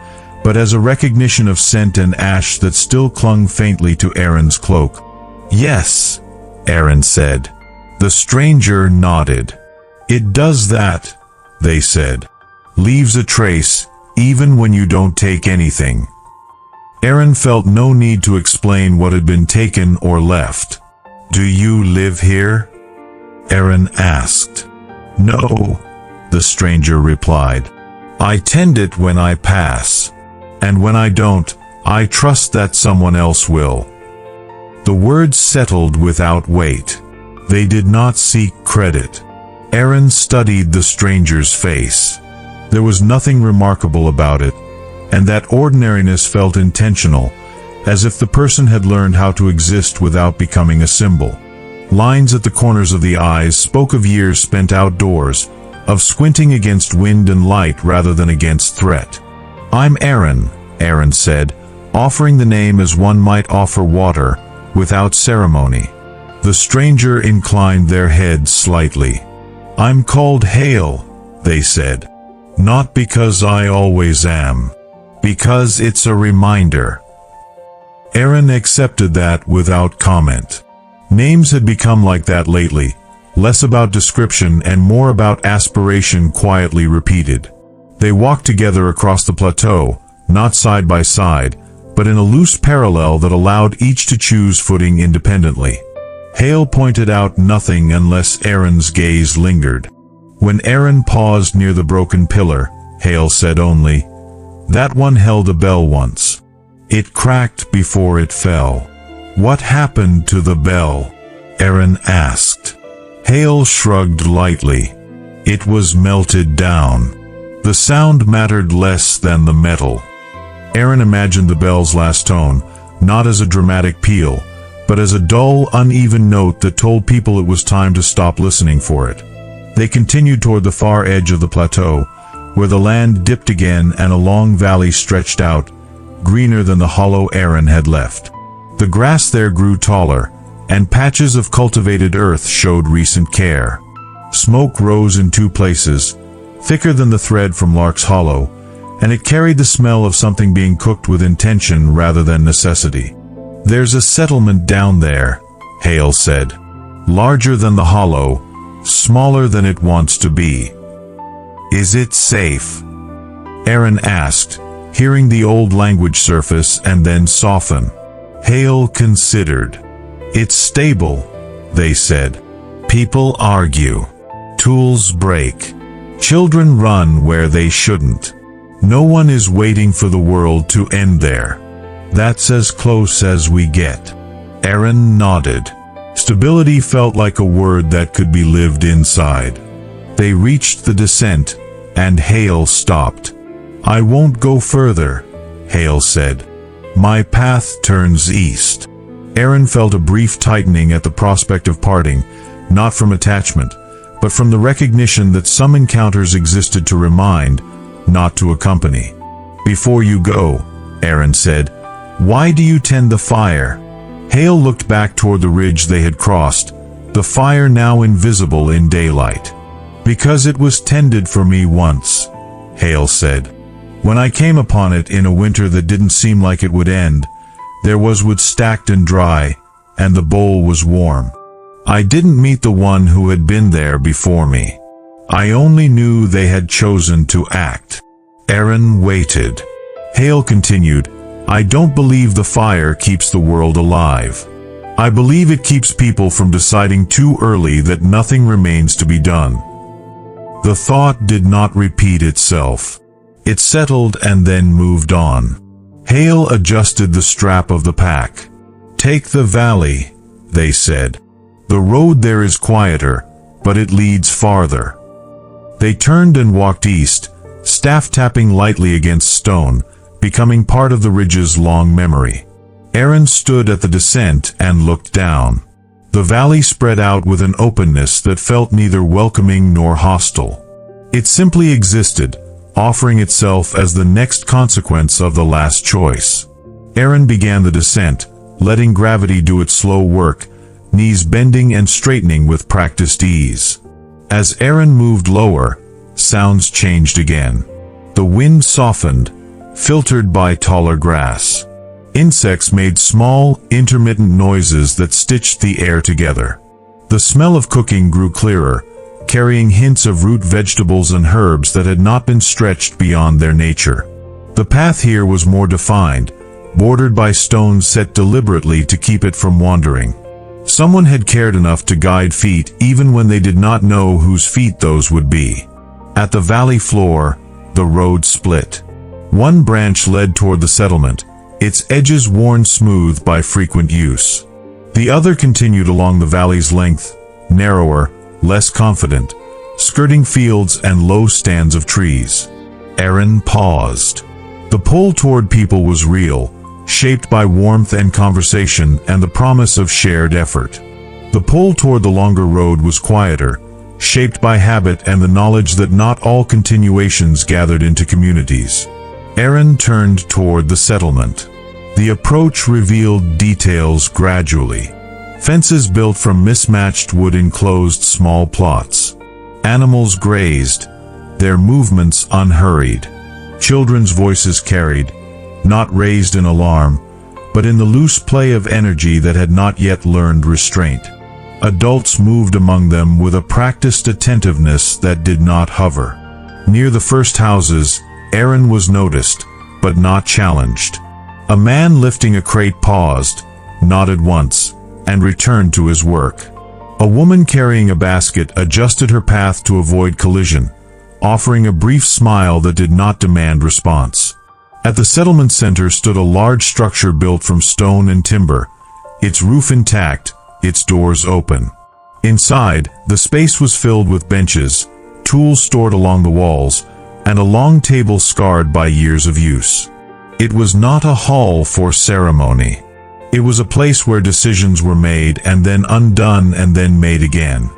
but as a recognition of scent and ash that still clung faintly to Aaron's cloak. "Yes," Aaron said. The stranger nodded. "It does that," they said. "Leaves a trace, even when you don't take anything." Aaron felt no need to explain what had been taken or left. "Do you live here?" Aaron asked. "No," the stranger replied. "I tend it when I pass. And when I don't, I trust that someone else will." The words settled without weight. They did not seek credit. Aaron studied the stranger's face. There was nothing remarkable about it, and that ordinariness felt intentional, as if the person had learned how to exist without becoming a symbol. Lines at the corners of the eyes spoke of years spent outdoors, of squinting against wind and light rather than against threat. "I'm Aaron," Aaron said, offering the name as one might offer water, without ceremony. The stranger inclined their head slightly. "I'm called Hale," they said. "Not because I always am. Because it's a reminder." Aaron accepted that without comment. Names had become like that lately, less about description and more about aspiration quietly repeated. They walked together across the plateau, not side by side, but in a loose parallel that allowed each to choose footing independently. Hale pointed out nothing unless Aaron's gaze lingered. When Aaron paused near the broken pillar, Hale said only, "That one held a bell once. It cracked before it fell." "What happened to the bell?" Aaron asked. Hale shrugged lightly. "It was melted down. The sound mattered less than the metal." Aaron imagined the bell's last tone, not as a dramatic peal, but as a dull, uneven note that told people it was time to stop listening for it. They continued toward the far edge of the plateau, where the land dipped again and a long valley stretched out, greener than the hollow Aaron had left. The grass there grew taller, and patches of cultivated earth showed recent care. Smoke rose in 2 places, thicker than the thread from Lark's Hollow, and it carried the smell of something being cooked with intention rather than necessity. "There's a settlement down there," Hale said. "Larger than the Hollow, smaller than it wants to be." "Is it safe?" Aaron asked, hearing the old language surface and then soften. Hale considered. "It's stable," they said. "People argue. Tools break. Children run where they shouldn't. No one is waiting for the world to end there. That's as close as we get." Aaron nodded. Stability felt like a word that could be lived inside. They reached the descent, and Hale stopped. "I won't go further," Hale said. "My path turns east." Aaron felt a brief tightening at the prospect of parting, not from attachment, but from the recognition that some encounters existed to remind, not to accompany. "Before you go," Aaron said, "why do you tend the fire?" Hale looked back toward the ridge they had crossed, the fire now invisible in daylight. "Because it was tended for me once," Hale said. "When I came upon it in a winter that didn't seem like it would end, there was wood stacked and dry, and the bowl was warm. I didn't meet the one who had been there before me. I only knew they had chosen to act." Aaron waited. Hale continued, "I don't believe the fire keeps the world alive. I believe it keeps people from deciding too early that nothing remains to be done." The thought did not repeat itself. It settled and then moved on. Hale adjusted the strap of the pack. "Take the valley," they said. "The road there is quieter, but it leads farther." They turned and walked east, staff tapping lightly against stone, becoming part of the ridge's long memory. Aaron stood at the descent and looked down. The valley spread out with an openness that felt neither welcoming nor hostile. It simply existed, offering itself as the next consequence of the last choice. Aaron began the descent, letting gravity do its slow work, knees bending and straightening with practiced ease. As Aaron moved lower, sounds changed again. The wind softened, filtered by taller grass. Insects made small, intermittent noises that stitched the air together. The smell of cooking grew clearer, carrying hints of root vegetables and herbs that had not been stretched beyond their nature. The path here was more defined, bordered by stones set deliberately to keep it from wandering. Someone had cared enough to guide feet even when they did not know whose feet those would be. At the valley floor, the road split. One branch led toward the settlement, its edges worn smooth by frequent use. The other continued along the valley's length, narrower, less confident, skirting fields and low stands of trees. Aaron paused. The pull toward people was real, shaped by warmth and conversation and the promise of shared effort. The pull toward the longer road was quieter, shaped by habit and the knowledge that not all continuations gathered into communities. Aaron turned toward the settlement. The approach revealed details gradually. Fences built from mismatched wood enclosed small plots. Animals grazed, their movements unhurried. Children's voices carried, not raised in alarm, but in the loose play of energy that had not yet learned restraint. Adults moved among them with a practiced attentiveness that did not hover. Near the first houses, Aaron was noticed, but not challenged. A man lifting a crate paused, nodded once, and returned to his work. A woman carrying a basket adjusted her path to avoid collision, offering a brief smile that did not demand response. At the settlement center stood a large structure built from stone and timber, its roof intact, its doors open. Inside, the space was filled with benches, tools stored along the walls, and a long table scarred by years of use. It was not a hall for ceremony. It was a place where decisions were made and then undone and then made again.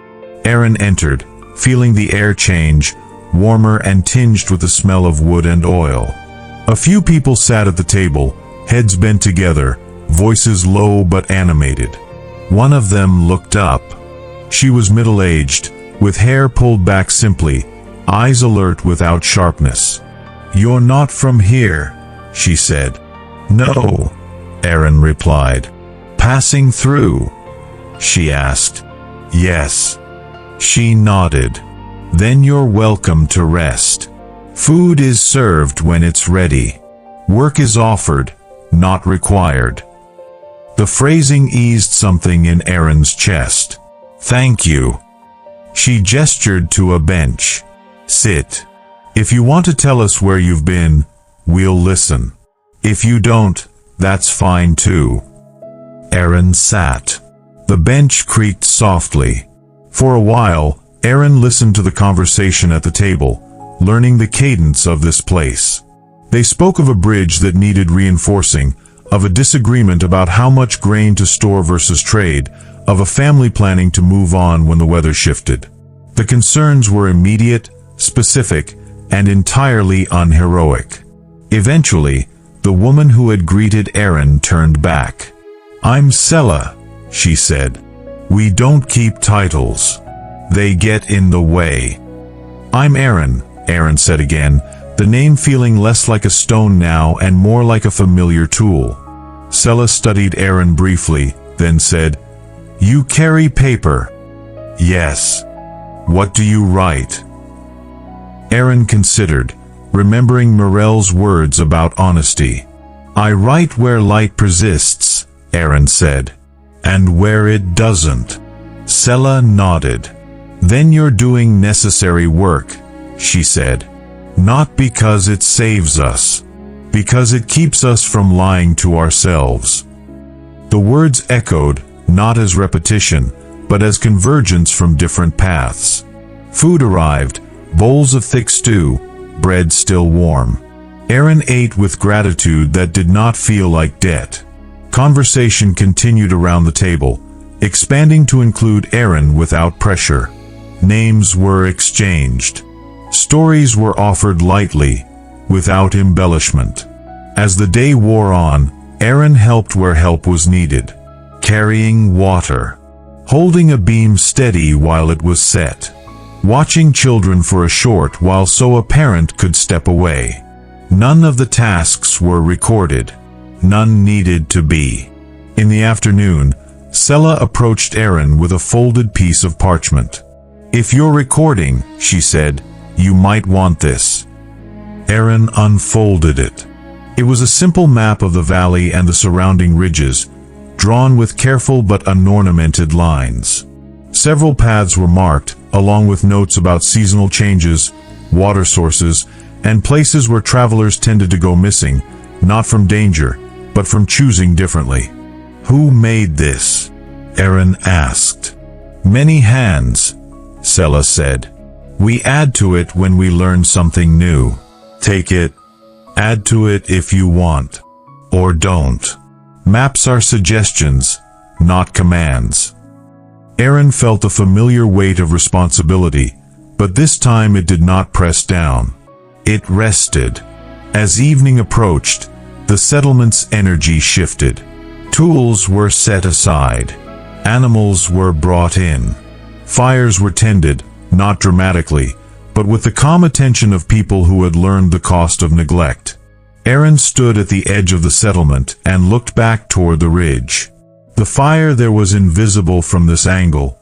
Aaron entered, feeling the air change, warmer and tinged with the smell of wood and oil. A few people sat at the table, heads bent together, voices low but animated. One of them looked up. She was middle-aged, with hair pulled back simply, eyes alert without sharpness. "You're not from here," she said. "No," Aaron replied. "Passing through?" she asked. "Yes." She nodded. "Then you're welcome to rest. Food is served when it's ready. Work is offered, not required." The phrasing eased something in Aaron's chest. "Thank you." She gestured to a bench. "Sit. If you want to tell us where you've been, we'll listen. If you don't, that's fine too." Aaron sat. The bench creaked softly. For a while, Aaron listened to the conversation at the table, learning the cadence of this place. They spoke of a bridge that needed reinforcing, of a disagreement about how much grain to store versus trade, of a family planning to move on when the weather shifted. The concerns were immediate, specific, and entirely unheroic. Eventually, the woman who had greeted Aaron turned back. "I'm Sela," she said. "We don't keep titles. They get in the way." "I'm Aaron," Aaron said again, the name feeling less like a stone now and more like a familiar tool. Sela studied Aaron briefly, then said, "You carry paper?" "Yes." "What do you write?" Aaron considered, remembering Morel's words about honesty. "I write where light persists," Aaron said. "And where it doesn't." Sela nodded. "Then you're doing necessary work," she said. "Not because it saves us. Because it keeps us from lying to ourselves." The words echoed, not as repetition, but as convergence from different paths. Food arrived, bowls of thick stew, bread still warm. Aaron ate with gratitude that did not feel like debt. Conversation continued around the table, expanding to include Aaron without pressure. Names were exchanged. Stories were offered lightly, without embellishment. As the day wore on, Aaron helped where help was needed. Carrying water. Holding a beam steady while it was set. Watching children for a short while so a parent could step away. None of the tasks were recorded. None needed to be. In the afternoon, Sela approached Aaron with a folded piece of parchment. "If you're recording," she said, "you might want this." Aaron unfolded it. It was a simple map of the valley and the surrounding ridges, drawn with careful but unornamented lines. Several paths were marked, along with notes about seasonal changes, water sources, and places where travelers tended to go missing, not from danger, but from choosing differently. "Who made this?" Aaron asked. "Many hands," Sela said. "We add to it when we learn something new. Take it. Add to it if you want. Or don't. Maps are suggestions, not commands." Aaron felt a familiar weight of responsibility, but this time it did not press down. It rested. As evening approached, the settlement's energy shifted. Tools were set aside. Animals were brought in. Fires were tended, not dramatically, but with the calm attention of people who had learned the cost of neglect. Aaron stood at the edge of the settlement and looked back toward the ridge. The fire there was invisible from this angle,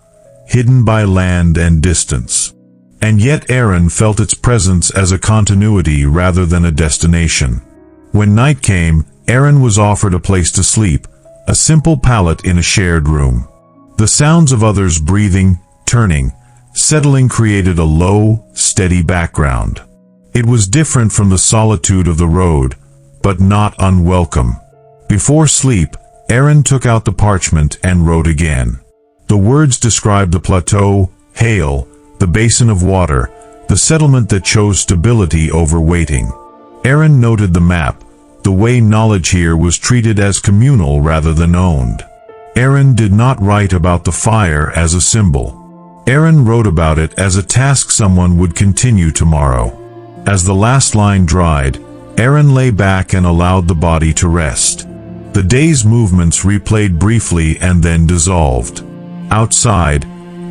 hidden by land and distance. And yet Aaron felt its presence as a continuity rather than a destination. When night came, Aaron was offered a place to sleep, a simple pallet in a shared room. The sounds of others breathing, turning, settling created a low, steady background. It was different from the solitude of the road, but not unwelcome. Before sleep, Aaron took out the parchment and wrote again. The words described the plateau, hail, the basin of water, the settlement that chose stability over waiting. Aaron noted the map, the way knowledge here was treated as communal rather than owned. Aaron did not write about the fire as a symbol. Aaron wrote about it as a task someone would continue tomorrow. As the last line dried, Aaron lay back and allowed the body to rest. The day's movements replayed briefly and then dissolved. Outside,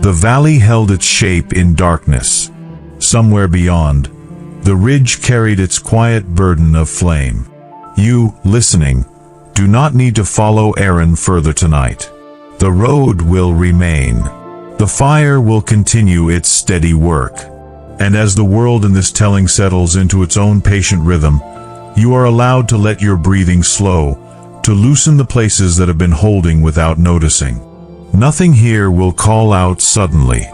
the valley held its shape in darkness. Somewhere beyond, the ridge carried its quiet burden of flame. You, listening, do not need to follow Aaron further tonight. The road will remain. The fire will continue its steady work. And as the world in this telling settles into its own patient rhythm, you are allowed to let your breathing slow, to loosen the places that have been holding without noticing. Nothing here will call out suddenly.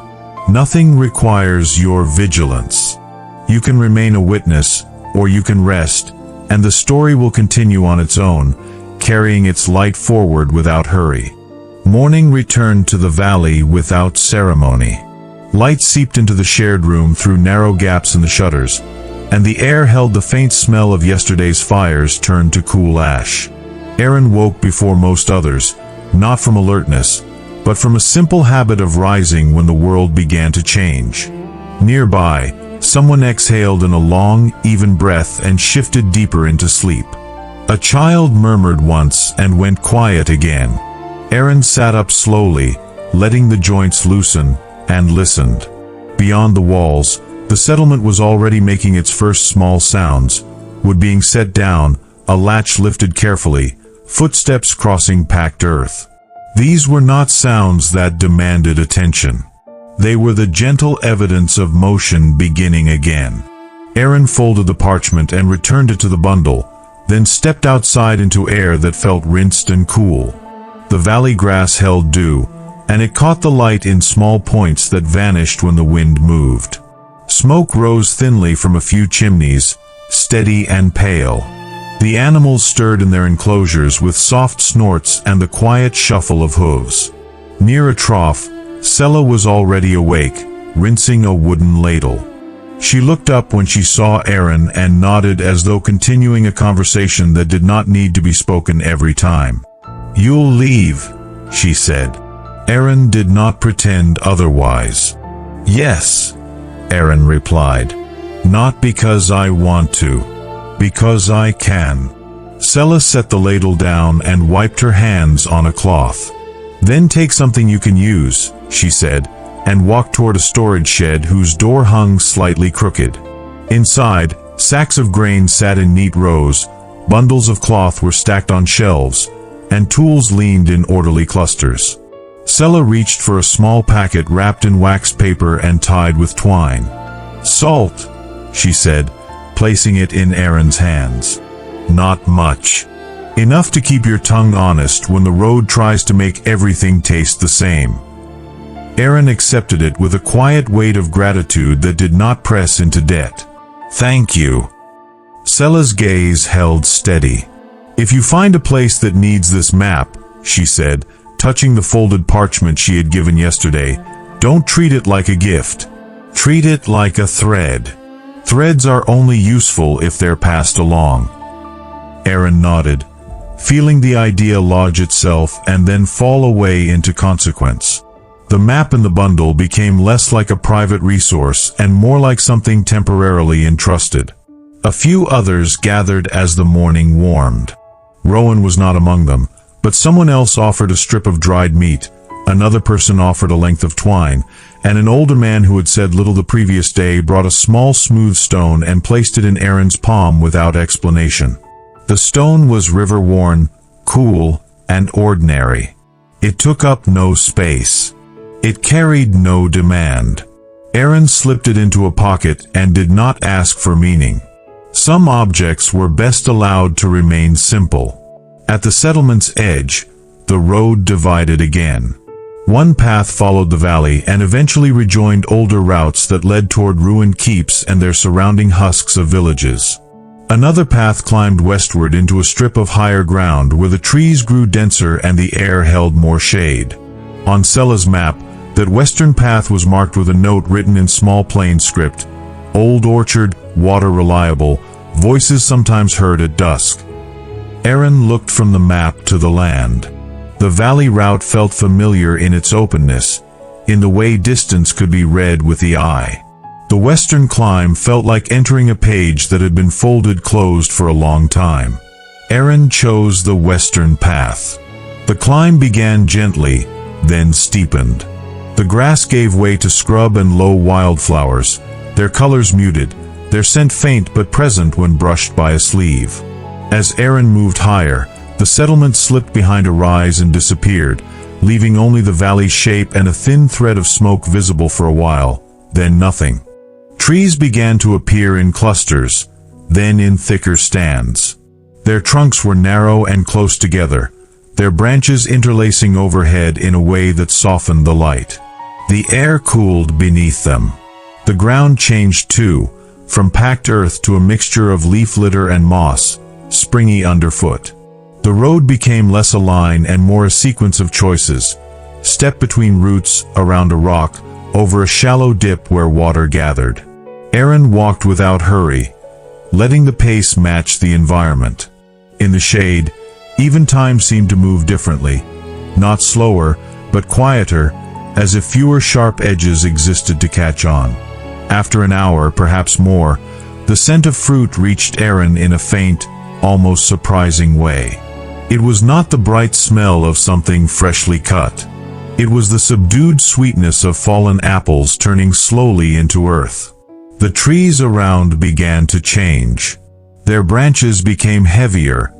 Nothing requires your vigilance. You can remain a witness, or you can rest, and the story will continue on its own, carrying its light forward without hurry. Morning returned to the valley without ceremony. Light seeped into the shared room through narrow gaps in the shutters, and the air held the faint smell of yesterday's fires turned to cool ash. Aaron woke before most others, not from alertness, but from a simple habit of rising when the world began to change. Nearby, someone exhaled in a long, even breath and shifted deeper into sleep. A child murmured once and went quiet again. Aaron sat up slowly, letting the joints loosen, and listened. Beyond the walls, the settlement was already making its first small sounds. Wood being set down, a latch lifted carefully, footsteps crossing packed earth. These were not sounds that demanded attention. They were the gentle evidence of motion beginning again. Aaron folded the parchment and returned it to the bundle, then stepped outside into air that felt rinsed and cool. The valley grass held dew, and it caught the light in small points that vanished when the wind moved. Smoke rose thinly from a few chimneys, steady and pale. The animals stirred in their enclosures with soft snorts and the quiet shuffle of hooves. Near a trough, Sella was already awake, rinsing a wooden ladle. She looked up when she saw Aaron and nodded as though continuing a conversation that did not need to be spoken every time. "You'll leave," she said. Aaron did not pretend otherwise. "Yes," Aaron replied. "Not because I want to. Because I can." Sella set the ladle down and wiped her hands on a cloth. "Then take something you can use," she said, and walked toward a storage shed whose door hung slightly crooked. Inside, sacks of grain sat in neat rows, bundles of cloth were stacked on shelves, and tools leaned in orderly clusters. Sella reached for a small packet wrapped in waxed paper and tied with twine. "Salt," she said, placing it in Aaron's hands. "Not much. Enough to keep your tongue honest when the road tries to make everything taste the same." Aaron accepted it with a quiet weight of gratitude that did not press into debt. "Thank you." Sella's gaze held steady. "If you find a place that needs this map," she said, touching the folded parchment she had given yesterday, "don't treat it like a gift. Treat it like a thread. Threads are only useful if they're passed along." Aaron nodded, feeling the idea lodge itself and then fall away into consequence. The map in the bundle became less like a private resource and more like something temporarily entrusted. A few others gathered as the morning warmed. Rowan was not among them, but someone else offered a strip of dried meat, another person offered a length of twine, and an older man who had said little the previous day brought a small smooth stone and placed it in Aaron's palm without explanation. The stone was river-worn, cool, and ordinary. It took up no space. It carried no demand. Aaron slipped it into a pocket and did not ask for meaning. Some objects were best allowed to remain simple. At the settlement's edge, the road divided again. One path followed the valley and eventually rejoined older routes that led toward ruined keeps and their surrounding husks of villages. Another path climbed westward into a strip of higher ground where the trees grew denser and the air held more shade. On Sella's map, that western path was marked with a note written in small plain script: "Old orchard, water reliable, voices sometimes heard at dusk." Aaron looked from the map to the land. The valley route felt familiar in its openness, in the way distance could be read with the eye. The western climb felt like entering a page that had been folded closed for a long time. Aaron chose the western path. The climb began gently, then steepened. The grass gave way to scrub and low wildflowers, their colors muted, their scent faint but present when brushed by a sleeve. As Aaron moved higher, the settlement slipped behind a rise and disappeared, leaving only the valley's shape and a thin thread of smoke visible for a while, then nothing. Trees began to appear in clusters, then in thicker stands. Their trunks were narrow and close together, their branches interlacing overhead in a way that softened the light. The air cooled beneath them. The ground changed too, from packed earth to a mixture of leaf litter and moss, springy underfoot. The road became less a line and more a sequence of choices. Step between roots, around a rock, over a shallow dip where water gathered. Aaron walked without hurry, letting the pace match the environment. In the shade, even time seemed to move differently, not slower, but quieter, as if fewer sharp edges existed to catch on. After an hour, perhaps more, the scent of fruit reached Aaron in a faint, almost surprising way. It was not the bright smell of something freshly cut. It was the subdued sweetness of fallen apples turning slowly into earth. The trees around began to change. Their branches became heavier,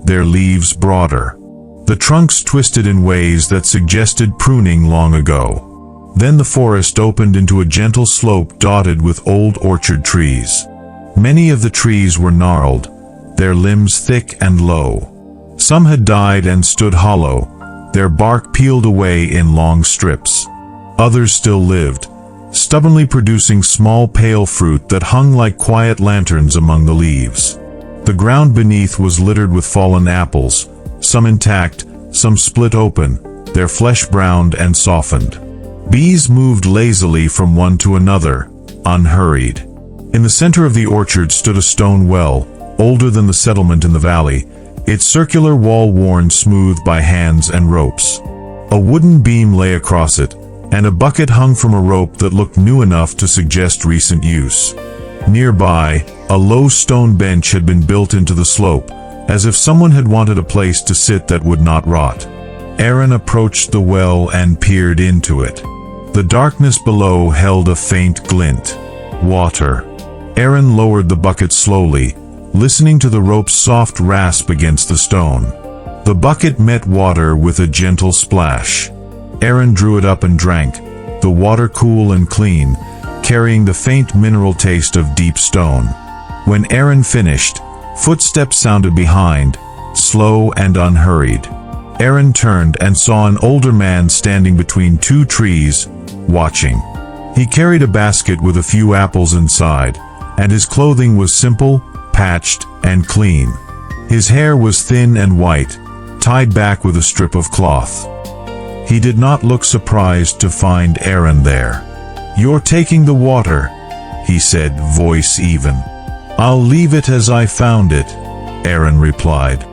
their leaves broader. The trunks twisted in ways that suggested pruning long ago. Then the forest opened into a gentle slope dotted with old orchard trees. Many of the trees were gnarled, their limbs thick and low. Some had died and stood hollow, their bark peeled away in long strips. Others still lived, stubbornly producing small pale fruit that hung like quiet lanterns among the leaves. The ground beneath was littered with fallen apples, some intact, some split open, their flesh browned and softened. Bees moved lazily from one to another, unhurried. In the center of the orchard stood a stone well, older than the settlement in the valley, its circular wall worn smooth by hands and ropes. A wooden beam lay across it, and a bucket hung from a rope that looked new enough to suggest recent use. Nearby, a low stone bench had been built into the slope, as if someone had wanted a place to sit that would not rot. Aaron approached the well and peered into it. The darkness below held a faint glint. Water. Aaron lowered the bucket slowly, listening to the rope's soft rasp against the stone. The bucket met water with a gentle splash. Aaron drew it up and drank, the water cool and clean, carrying the faint mineral taste of deep stone. When Aaron finished, footsteps sounded behind, slow and unhurried. Aaron turned and saw an older man standing between two trees, watching. He carried a basket with a few apples inside, and his clothing was simple, patched, and clean. His hair was thin and white, tied back with a strip of cloth. He did not look surprised to find Aaron there. "You're taking the water," he said, voice even. "I'll leave it as I found it," Aaron replied.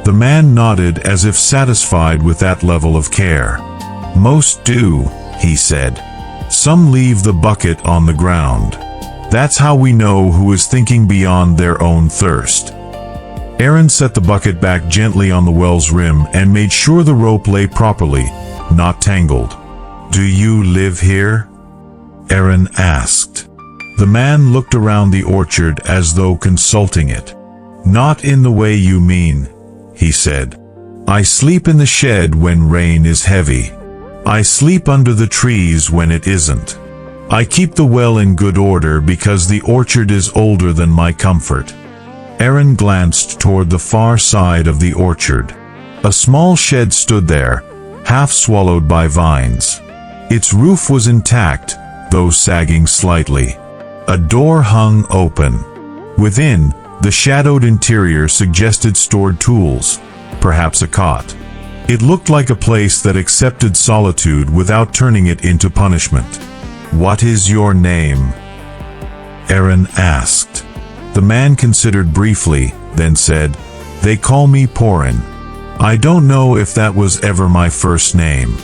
The man nodded as if satisfied with that level of care. "Most do," he said. "Some leave the bucket on the ground. That's how we know who is thinking beyond their own thirst." Aaron set the bucket back gently on the well's rim and made sure the rope lay properly, not tangled. "Do you live here?" Aaron asked. The man looked around the orchard as though consulting it. "Not in the way you mean," he said. "I sleep in the shed when rain is heavy. I sleep under the trees when it isn't. I keep the well in good order because the orchard is older than my comfort." Aaron glanced toward the far side of the orchard. A small shed stood there, half swallowed by vines. Its roof was intact, though sagging slightly. A door hung open. Within, the shadowed interior suggested stored tools, perhaps a cot. It looked like a place that accepted solitude without turning it into punishment. "What is your name?" Aaron asked. The man considered briefly, then said, "They call me Porin. I don't know if that was ever my first name.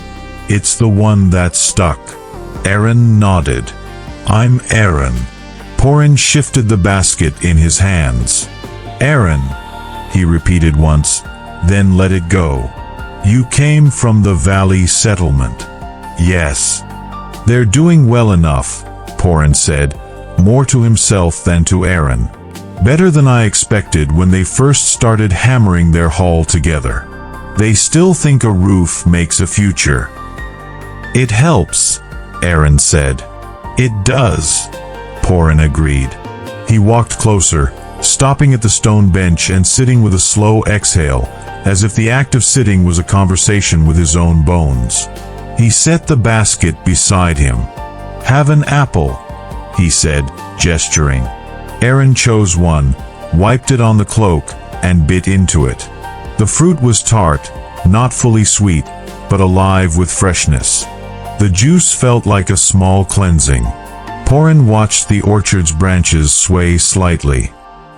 It's the one that stuck." Aaron nodded. I'm Aaron. Porin shifted the basket in his hands. Aaron, he repeated once, then let it go. You came from the Valley Settlement. Yes. They're doing well enough, Porin said, more to himself than to Aaron. Better than I expected when they first started hammering their haul together. They still think a roof makes a future. It helps, Aaron said. It does, Porin agreed. He walked closer, stopping at the stone bench and sitting with a slow exhale, as if the act of sitting was a conversation with his own bones. He set the basket beside him. Have an apple, he said, gesturing. Aaron chose one, wiped it on the cloak, and bit into it. The fruit was tart, not fully sweet, but alive with freshness. The juice felt like a small cleansing. Porin watched the orchard's branches sway slightly.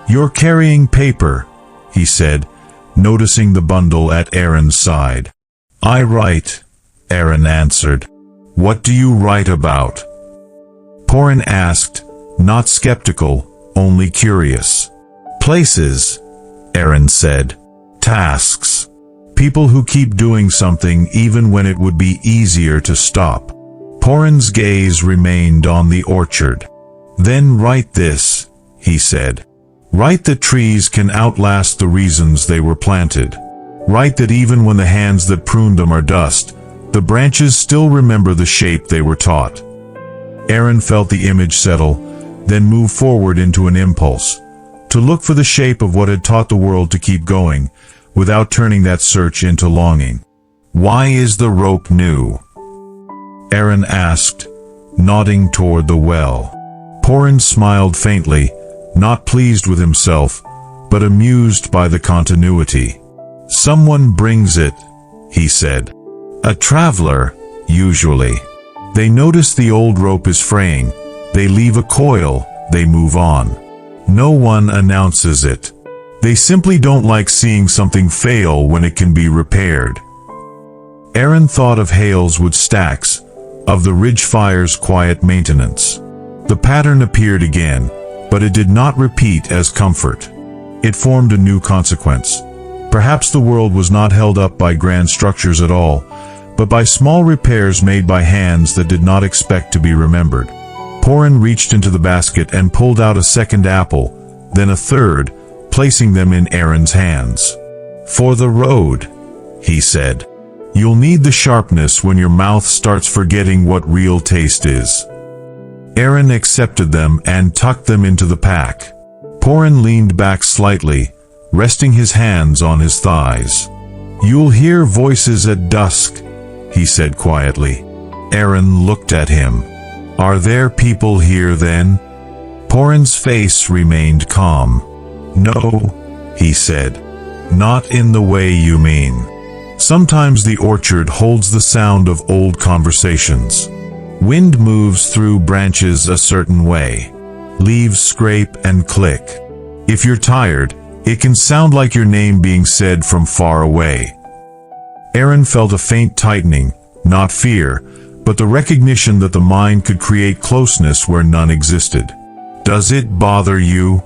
You're carrying paper, he said, noticing the bundle at Aaron's side. I write, Aaron answered. What do you write about? Porin asked, not skeptical, only curious. Places, Aaron said. Tasks. People who keep doing something even when it would be easier to stop. Porin's gaze remained on the orchard. Then write this, he said. Write that trees can outlast the reasons they were planted. Write that even when the hands that pruned them are dust, the branches still remember the shape they were taught. Aaron felt the image settle, then move forward into an impulse, to look for the shape of what had taught the world to keep going, without turning that search into longing. Why is the rope new? Aaron asked, nodding toward the well. Porin smiled faintly, not pleased with himself, but amused by the continuity. Someone brings it, he said. A traveler, usually. They notice the old rope is fraying. They leave a coil, they move on. No one announces it. They simply don't like seeing something fail when it can be repaired. Aaron thought of Hale's wood stacks, of the ridge fire's quiet maintenance. The pattern appeared again, but it did not repeat as comfort. It formed a new consequence. Perhaps the world was not held up by grand structures at all, but by small repairs made by hands that did not expect to be remembered. Porin reached into the basket and pulled out a second apple, then a third, placing them in Aaron's hands. For the road, he said. You'll need the sharpness when your mouth starts forgetting what real taste is. Aaron accepted them and tucked them into the pack. Porin leaned back slightly, resting his hands on his thighs. You'll hear voices at dusk, he said quietly. Aaron looked at him. Are there people here then? Porin's face remained calm. No, he said. Not in the way you mean. Sometimes the orchard holds the sound of old conversations. Wind moves through branches a certain way. Leaves scrape and click. If you're tired, it can sound like your name being said from far away. Aaron felt a faint tightening, not fear, but the recognition that the mind could create closeness where none existed. Does it bother you?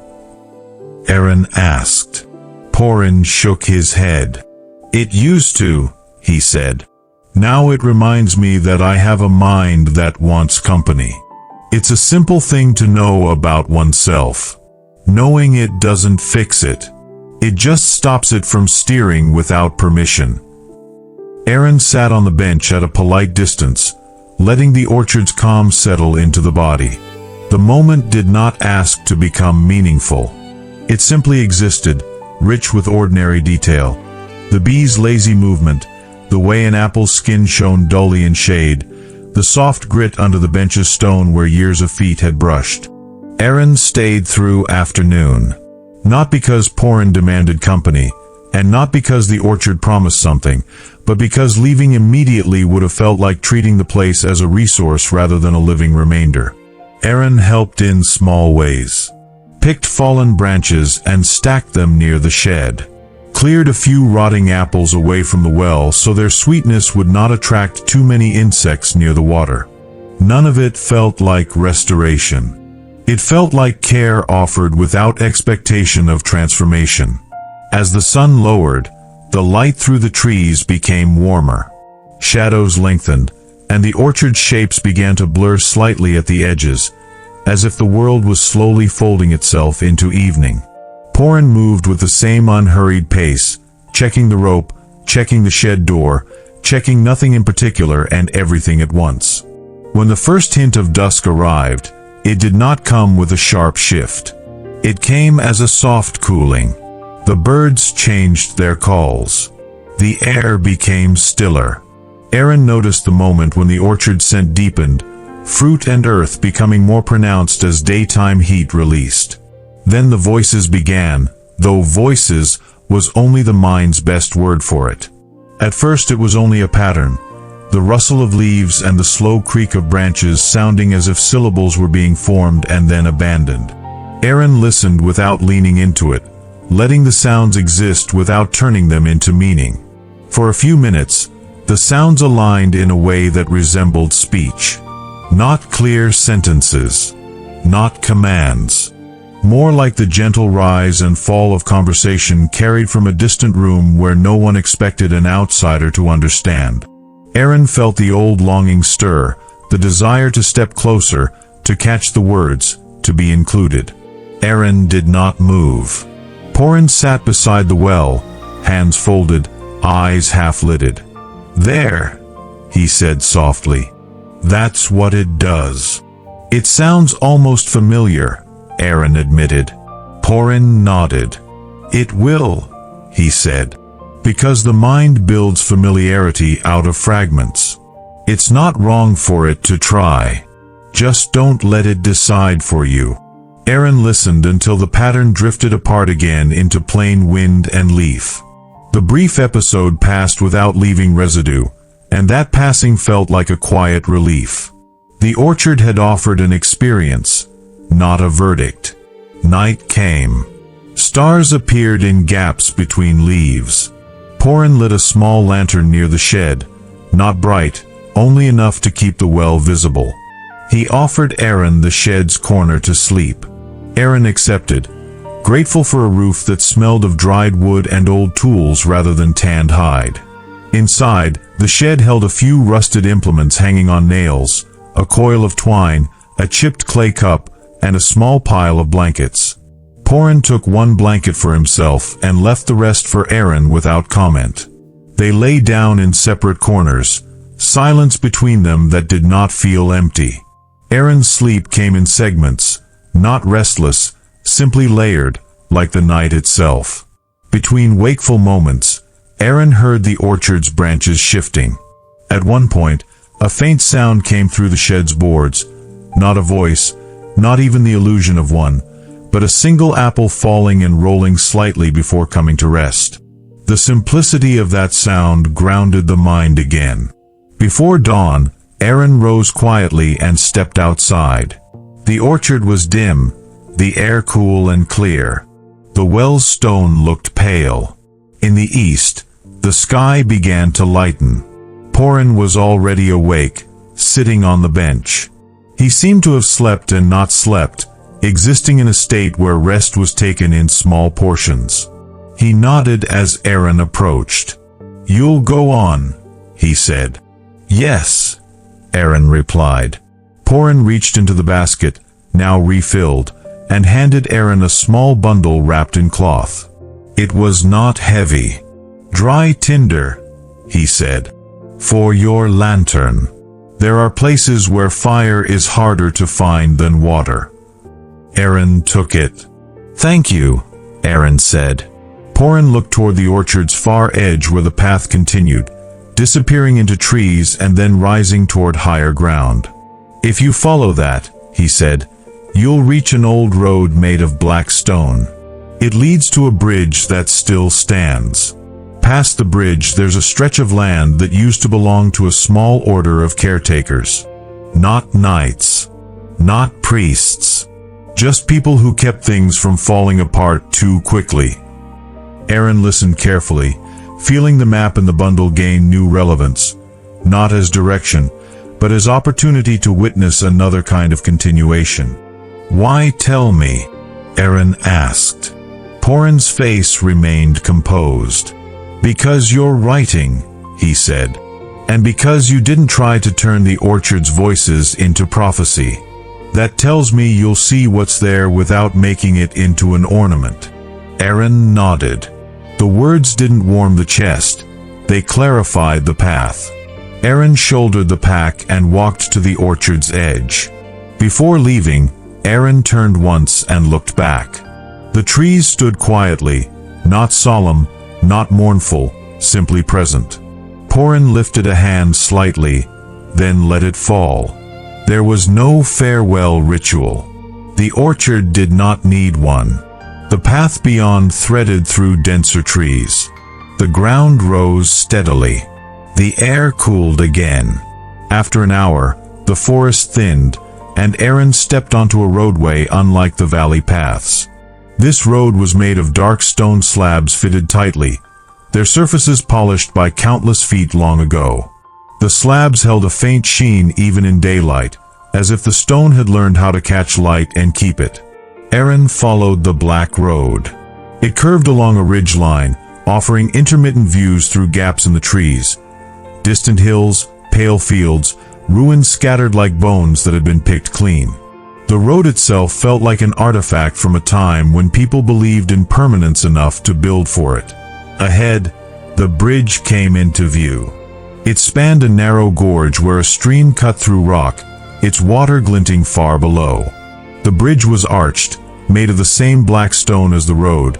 Aaron asked. Porin shook his head. It used to, he said. Now it reminds me that I have a mind that wants company. It's a simple thing to know about oneself. Knowing it doesn't fix it. It just stops it from steering without permission. Aaron sat on the bench at a polite distance, letting the orchard's calm settle into the body. The moment did not ask to become meaningful. It simply existed, rich with ordinary detail. The bee's lazy movement, the way an apple's skin shone dully in shade, the soft grit under the bench's stone where years of feet had brushed. Aaron stayed through afternoon. Not because Porin demanded company, and not because the orchard promised something, but because leaving immediately would have felt like treating the place as a resource rather than a living remainder. Aaron helped in small ways. Picked fallen branches and stacked them near the shed. Cleared a few rotting apples away from the well so their sweetness would not attract too many insects near the water. None of it felt like restoration. It felt like care offered without expectation of transformation. As the sun lowered, the light through the trees became warmer. Shadows lengthened, and the orchard's shapes began to blur slightly at the edges, as if the world was slowly folding itself into evening. Porin moved with the same unhurried pace, checking the rope, checking the shed door, checking nothing in particular and everything at once. When the first hint of dusk arrived, it did not come with a sharp shift. It came as a soft cooling. The birds changed their calls. The air became stiller. Aaron noticed the moment when the orchard scent deepened, fruit and earth becoming more pronounced as daytime heat released. Then the voices began, though voices was only the mind's best word for it. At first it was only a pattern, the rustle of leaves and the slow creak of branches sounding as if syllables were being formed and then abandoned. Aaron listened without leaning into it, letting the sounds exist without turning them into meaning. For a few minutes, the sounds aligned in a way that resembled speech. Not clear sentences, not commands. More like the gentle rise and fall of conversation carried from a distant room where no one expected an outsider to understand. Aaron felt the old longing stir, the desire to step closer, to catch the words, to be included. Aaron did not move. Porin sat beside the well, hands folded, eyes half-lidded. "There," he said softly. "That's what it does." "It sounds almost familiar," Aaron admitted. Porin nodded. "It will," he said, "because the mind builds familiarity out of fragments. It's not wrong for it to try. Just don't let it decide for you." Aaron listened until the pattern drifted apart again into plain wind and leaf. The brief episode passed without leaving residue, and that passing felt like a quiet relief. The orchard had offered an experience, not a verdict. Night came. Stars appeared in gaps between leaves. Porin lit a small lantern near the shed, not bright, only enough to keep the well visible. He offered Aaron the shed's corner to sleep. Aaron accepted, grateful for a roof that smelled of dried wood and old tools rather than tanned hide. Inside, the shed held a few rusted implements hanging on nails, a coil of twine, a chipped clay cup, and a small pile of blankets. Porin took one blanket for himself and left the rest for Aaron without comment. They lay down in separate corners, silence between them that did not feel empty. Aaron's sleep came in segments, not restless, simply layered, like the night itself. Between wakeful moments, Aaron heard the orchard's branches shifting. At one point, a faint sound came through the shed's boards, not a voice, not even the illusion of one, but a single apple falling and rolling slightly before coming to rest. The simplicity of that sound grounded the mind again. Before dawn, Aaron rose quietly and stepped outside. The orchard was dim, the air cool and clear. The well's stone looked pale. In the east, the sky began to lighten. Porin was already awake, sitting on the bench. He seemed to have slept and not slept, existing in a state where rest was taken in small portions. He nodded as Aaron approached. "You'll go on," he said. "Yes," Aaron replied. Porin reached into the basket, now refilled, and handed Aaron a small bundle wrapped in cloth. It was not heavy. "Dry tinder," he said. "For your lantern. There are places where fire is harder to find than water." Aaron took it. "Thank you," Aaron said. Porin looked toward the orchard's far edge where the path continued, disappearing into trees and then rising toward higher ground. "If you follow that," he said, "you'll reach an old road made of black stone. It leads to a bridge that still stands. Past the bridge there's a stretch of land that used to belong to a small order of caretakers. Not knights. Not priests. Just people who kept things from falling apart too quickly." Aaron listened carefully, feeling the map in the bundle gain new relevance, not as direction, but as opportunity to witness another kind of continuation. "Why tell me?" Aaron asked. Porin's face remained composed. "Because you're writing," he said. "And because you didn't try to turn the orchard's voices into prophecy. That tells me you'll see what's there without making it into an ornament." Aaron nodded. The words didn't warm the chest. They clarified the path. Aaron shouldered the pack and walked to the orchard's edge. Before leaving, Aaron turned once and looked back. The trees stood quietly, not solemn, not mournful, simply present. Porin lifted a hand slightly, then let it fall. There was no farewell ritual. The orchard did not need one. The path beyond threaded through denser trees. The ground rose steadily. The air cooled again. After an hour, the forest thinned, and Aaron stepped onto a roadway unlike the valley paths. This road was made of dark stone slabs fitted tightly, their surfaces polished by countless feet long ago. The slabs held a faint sheen even in daylight, as if the stone had learned how to catch light and keep it. Aaron followed the black road. It curved along a ridge line, offering intermittent views through gaps in the trees. Distant hills, pale fields, ruins scattered like bones that had been picked clean. The road itself felt like an artifact from a time when people believed in permanence enough to build for it. Ahead, the bridge came into view. It spanned a narrow gorge where a stream cut through rock, its water glinting far below. The bridge was arched, made of the same black stone as the road,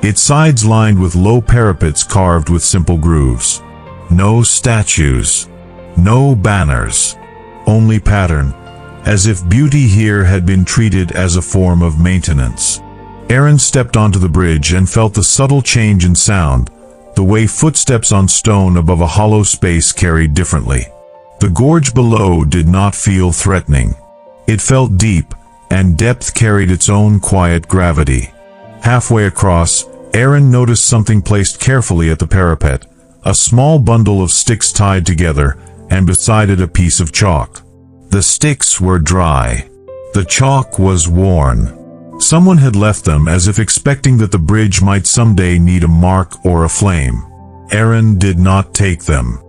its sides lined with low parapets carved with simple grooves. No statues, no banners, only pattern, as if beauty here had been treated as a form of maintenance. Aaron stepped onto the bridge and felt the subtle change in sound, the way footsteps on stone above a hollow space carried differently. The gorge below did not feel threatening. It felt deep, and depth carried its own quiet gravity. Halfway across, Aaron noticed something placed carefully at the parapet, a small bundle of sticks tied together, and beside it a piece of chalk. The sticks were dry. The chalk was worn. Someone had left them as if expecting that the bridge might someday need a mark or a flame. Aaron did not take them.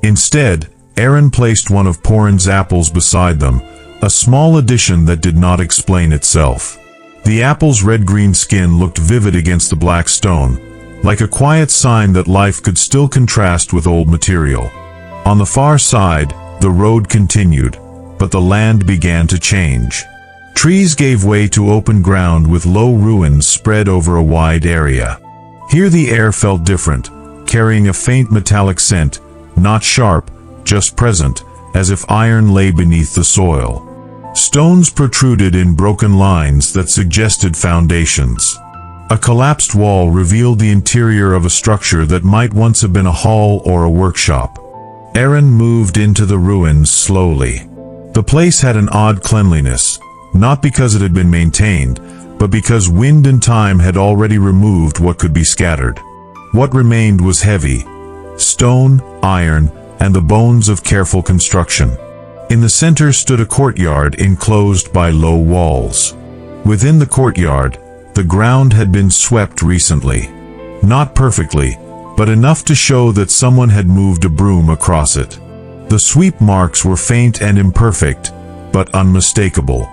Instead, Aaron placed one of Porin's apples beside them, a small addition that did not explain itself. The apple's red-green skin looked vivid against the black stone, like a quiet sign that life could still contrast with old material. On the far side, the road continued, but the land began to change. Trees gave way to open ground with low ruins spread over a wide area. Here the air felt different, carrying a faint metallic scent, not sharp, just present, as if iron lay beneath the soil. Stones protruded in broken lines that suggested foundations. A collapsed wall revealed the interior of a structure that might once have been a hall or a workshop. Aaron moved into the ruins slowly. The place had an odd cleanliness, not because it had been maintained, but because wind and time had already removed what could be scattered. What remained was heavy: stone, iron, and the bones of careful construction. In the center stood a courtyard enclosed by low walls. Within the courtyard, the ground had been swept recently. Not perfectly, but enough to show that someone had moved a broom across it. The sweep marks were faint and imperfect, but unmistakable.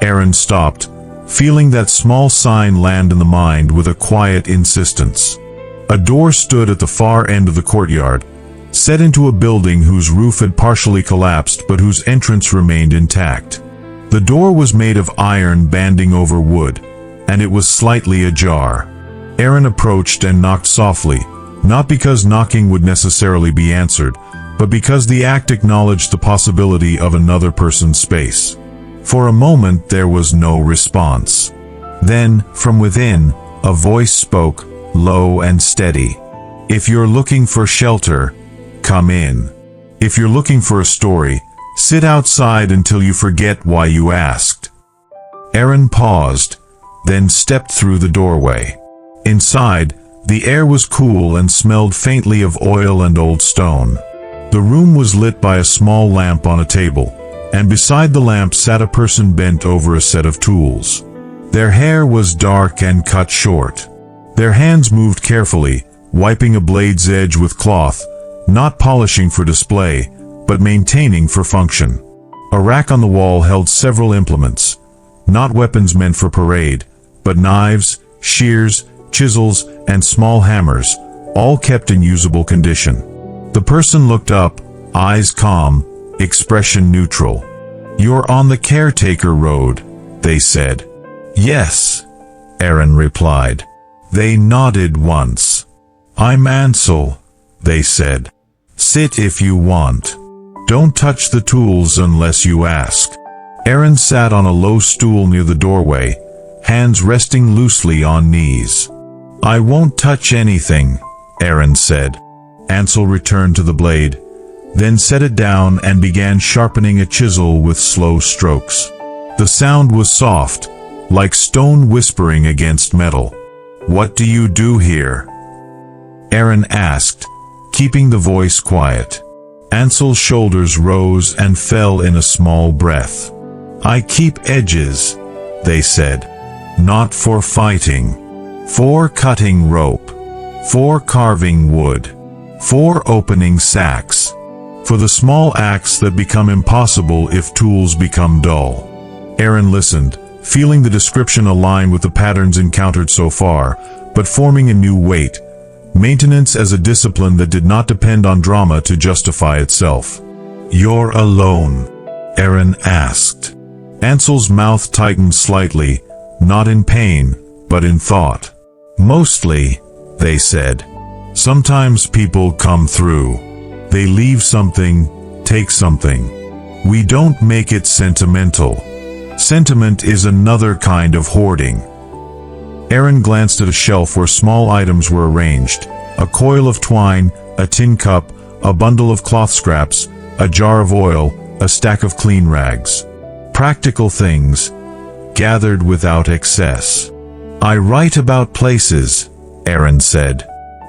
Aaron stopped, feeling that small sign land in the mind with a quiet insistence. A door stood at the far end of the courtyard, set into a building whose roof had partially collapsed but whose entrance remained intact. The door was made of iron banding over wood, and it was slightly ajar. Aaron approached and knocked softly, not because knocking would necessarily be answered, but because the act acknowledged the possibility of another person's space. For a moment there was no response. Then, from within, a voice spoke, low and steady. "If you're looking for shelter, come in. If you're looking for a story, sit outside until you forget why you asked." Aaron paused, then stepped through the doorway. Inside, the air was cool and smelled faintly of oil and old stone. The room was lit by a small lamp on a table, and beside the lamp sat a person bent over a set of tools. Their hair was dark and cut short. Their hands moved carefully, wiping a blade's edge with cloth, not polishing for display, but maintaining for function. A rack on the wall held several implements, not weapons meant for parade, but knives, shears, chisels, and small hammers, all kept in usable condition. The person looked up, eyes calm, expression neutral. "You're on the caretaker road," they said. "Yes," Aaron replied. They nodded once. "I'm Ansel," they said. "Sit if you want. Don't touch the tools unless you ask." Aaron sat on a low stool near the doorway, hands resting loosely on knees. "I won't touch anything," Aaron said. Ansel returned to the blade, then set it down and began sharpening a chisel with slow strokes. The sound was soft, like stone whispering against metal. "What do you do here?" Aaron asked, keeping the voice quiet. Ansel's shoulders rose and fell in a small breath. "I keep edges," they said. "Not for fighting. For cutting rope. For carving wood. For opening sacks. For the small acts that become impossible if tools become dull." Aaron listened, feeling the description align with the patterns encountered so far, but forming a new weight. Maintenance as a discipline that did not depend on drama to justify itself. "You're alone?" Aaron asked. Ansel's mouth tightened slightly, not in pain, but in thought. "Mostly," they said. "Sometimes people come through. They leave something, take something. We don't make it sentimental. Sentiment is another kind of hoarding." Aaron glanced at a shelf where small items were arranged: a coil of twine, a tin cup, a bundle of cloth scraps, a jar of oil, a stack of clean rags. Practical things, gathered without excess. "I write about places," Aaron said.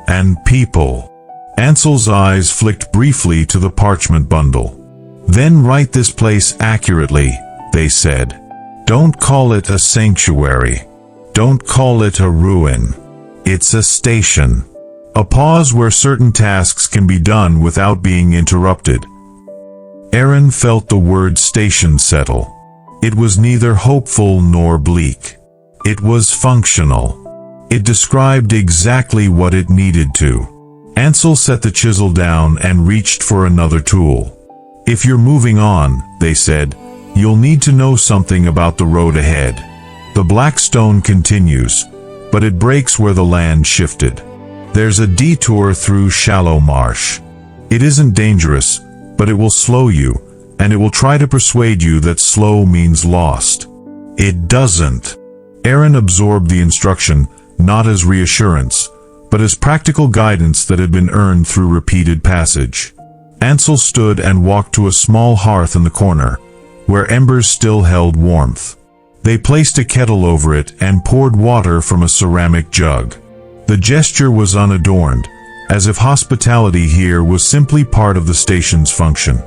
"And people." Ansel's eyes flicked briefly to the parchment bundle. "Then write this place accurately," they said. "Don't call it a sanctuary. Don't call it a ruin. It's a station. A pause where certain tasks can be done without being interrupted." Aaron felt the word station settle. It was neither hopeful nor bleak. It was functional. It described exactly what it needed to. Ansel set the chisel down and reached for another tool. "If you're moving on," they said, "you'll need to know something about the road ahead. The black stone continues, but it breaks where the land shifted. There's a detour through shallow marsh. It isn't dangerous, but it will slow you, and it will try to persuade you that slow means lost. It doesn't." Aaron absorbed the instruction, not as reassurance, but as practical guidance that had been earned through repeated passage. Ansel stood and walked to a small hearth in the corner, where embers still held warmth. They placed a kettle over it and poured water from a ceramic jug. The gesture was unadorned, as if hospitality here was simply part of the station's function.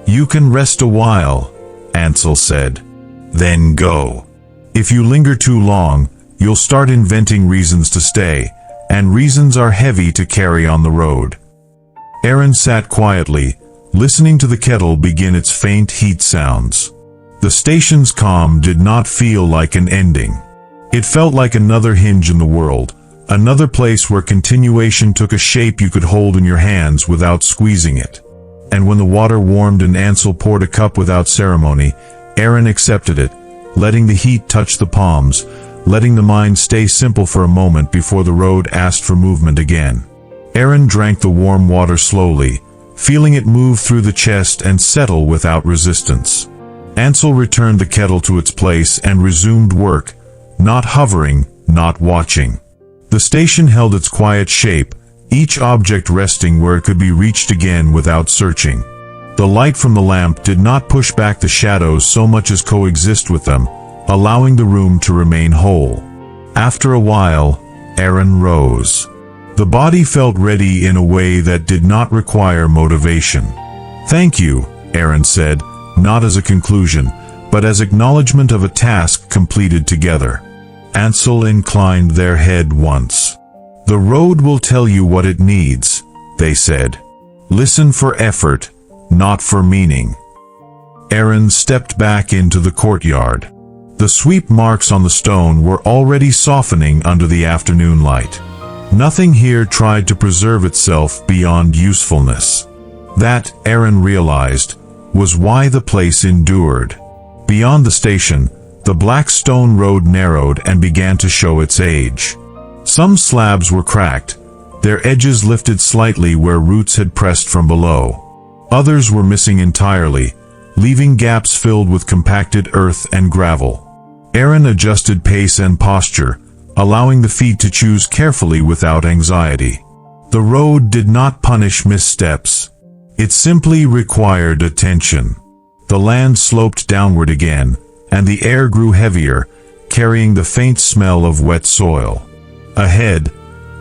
"You can rest a while," Ansel said. "Then go. If you linger too long, you'll start inventing reasons to stay, and reasons are heavy to carry on the road." Aaron sat quietly, listening to the kettle begin its faint heat sounds. The station's calm did not feel like an ending. It felt like another hinge in the world, another place where continuation took a shape you could hold in your hands without squeezing it. And when the water warmed and Ansel poured a cup without ceremony, Aaron accepted it, letting the heat touch the palms, letting the mind stay simple for a moment before the road asked for movement again. Aaron drank the warm water slowly, feeling it move through the chest and settle without resistance. Ansel returned the kettle to its place and resumed work, not hovering, not watching. The station held its quiet shape, each object resting where it could be reached again without searching. The light from the lamp did not push back the shadows so much as coexist with them, allowing the room to remain whole. After a while, Aaron rose. The body felt ready in a way that did not require motivation. "Thank you," Aaron said, not as a conclusion, but as acknowledgement of a task completed together. Ansel inclined their head once. "The road will tell you what it needs," they said. "Listen for effort, not for meaning." Aaron stepped back into the courtyard. The sweep marks on the stone were already softening under the afternoon light. Nothing here tried to preserve itself beyond usefulness. That, Aaron realized, was why the place endured. Beyond the station, the black stone road narrowed and began to show its age. Some slabs were cracked, their edges lifted slightly where roots had pressed from below. Others were missing entirely, leaving gaps filled with compacted earth and gravel. Aaron adjusted pace and posture, allowing the feet to choose carefully without anxiety. The road did not punish missteps. It simply required attention. The land sloped downward again, and the air grew heavier, carrying the faint smell of wet soil. Ahead,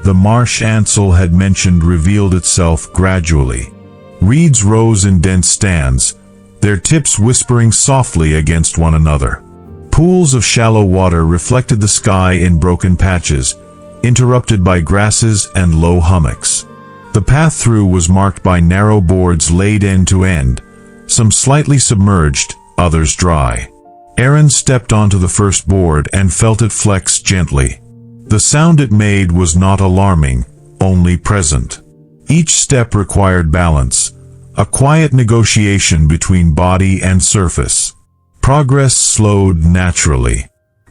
the marsh Ansel had mentioned revealed itself gradually. Reeds rose in dense stands, their tips whispering softly against one another. Pools of shallow water reflected the sky in broken patches, interrupted by grasses and low hummocks. The path through was marked by narrow boards laid end to end, some slightly submerged, others dry. Aaron stepped onto the first board and felt it flex gently. The sound it made was not alarming, only present. Each step required balance, a quiet negotiation between body and surface. Progress slowed naturally.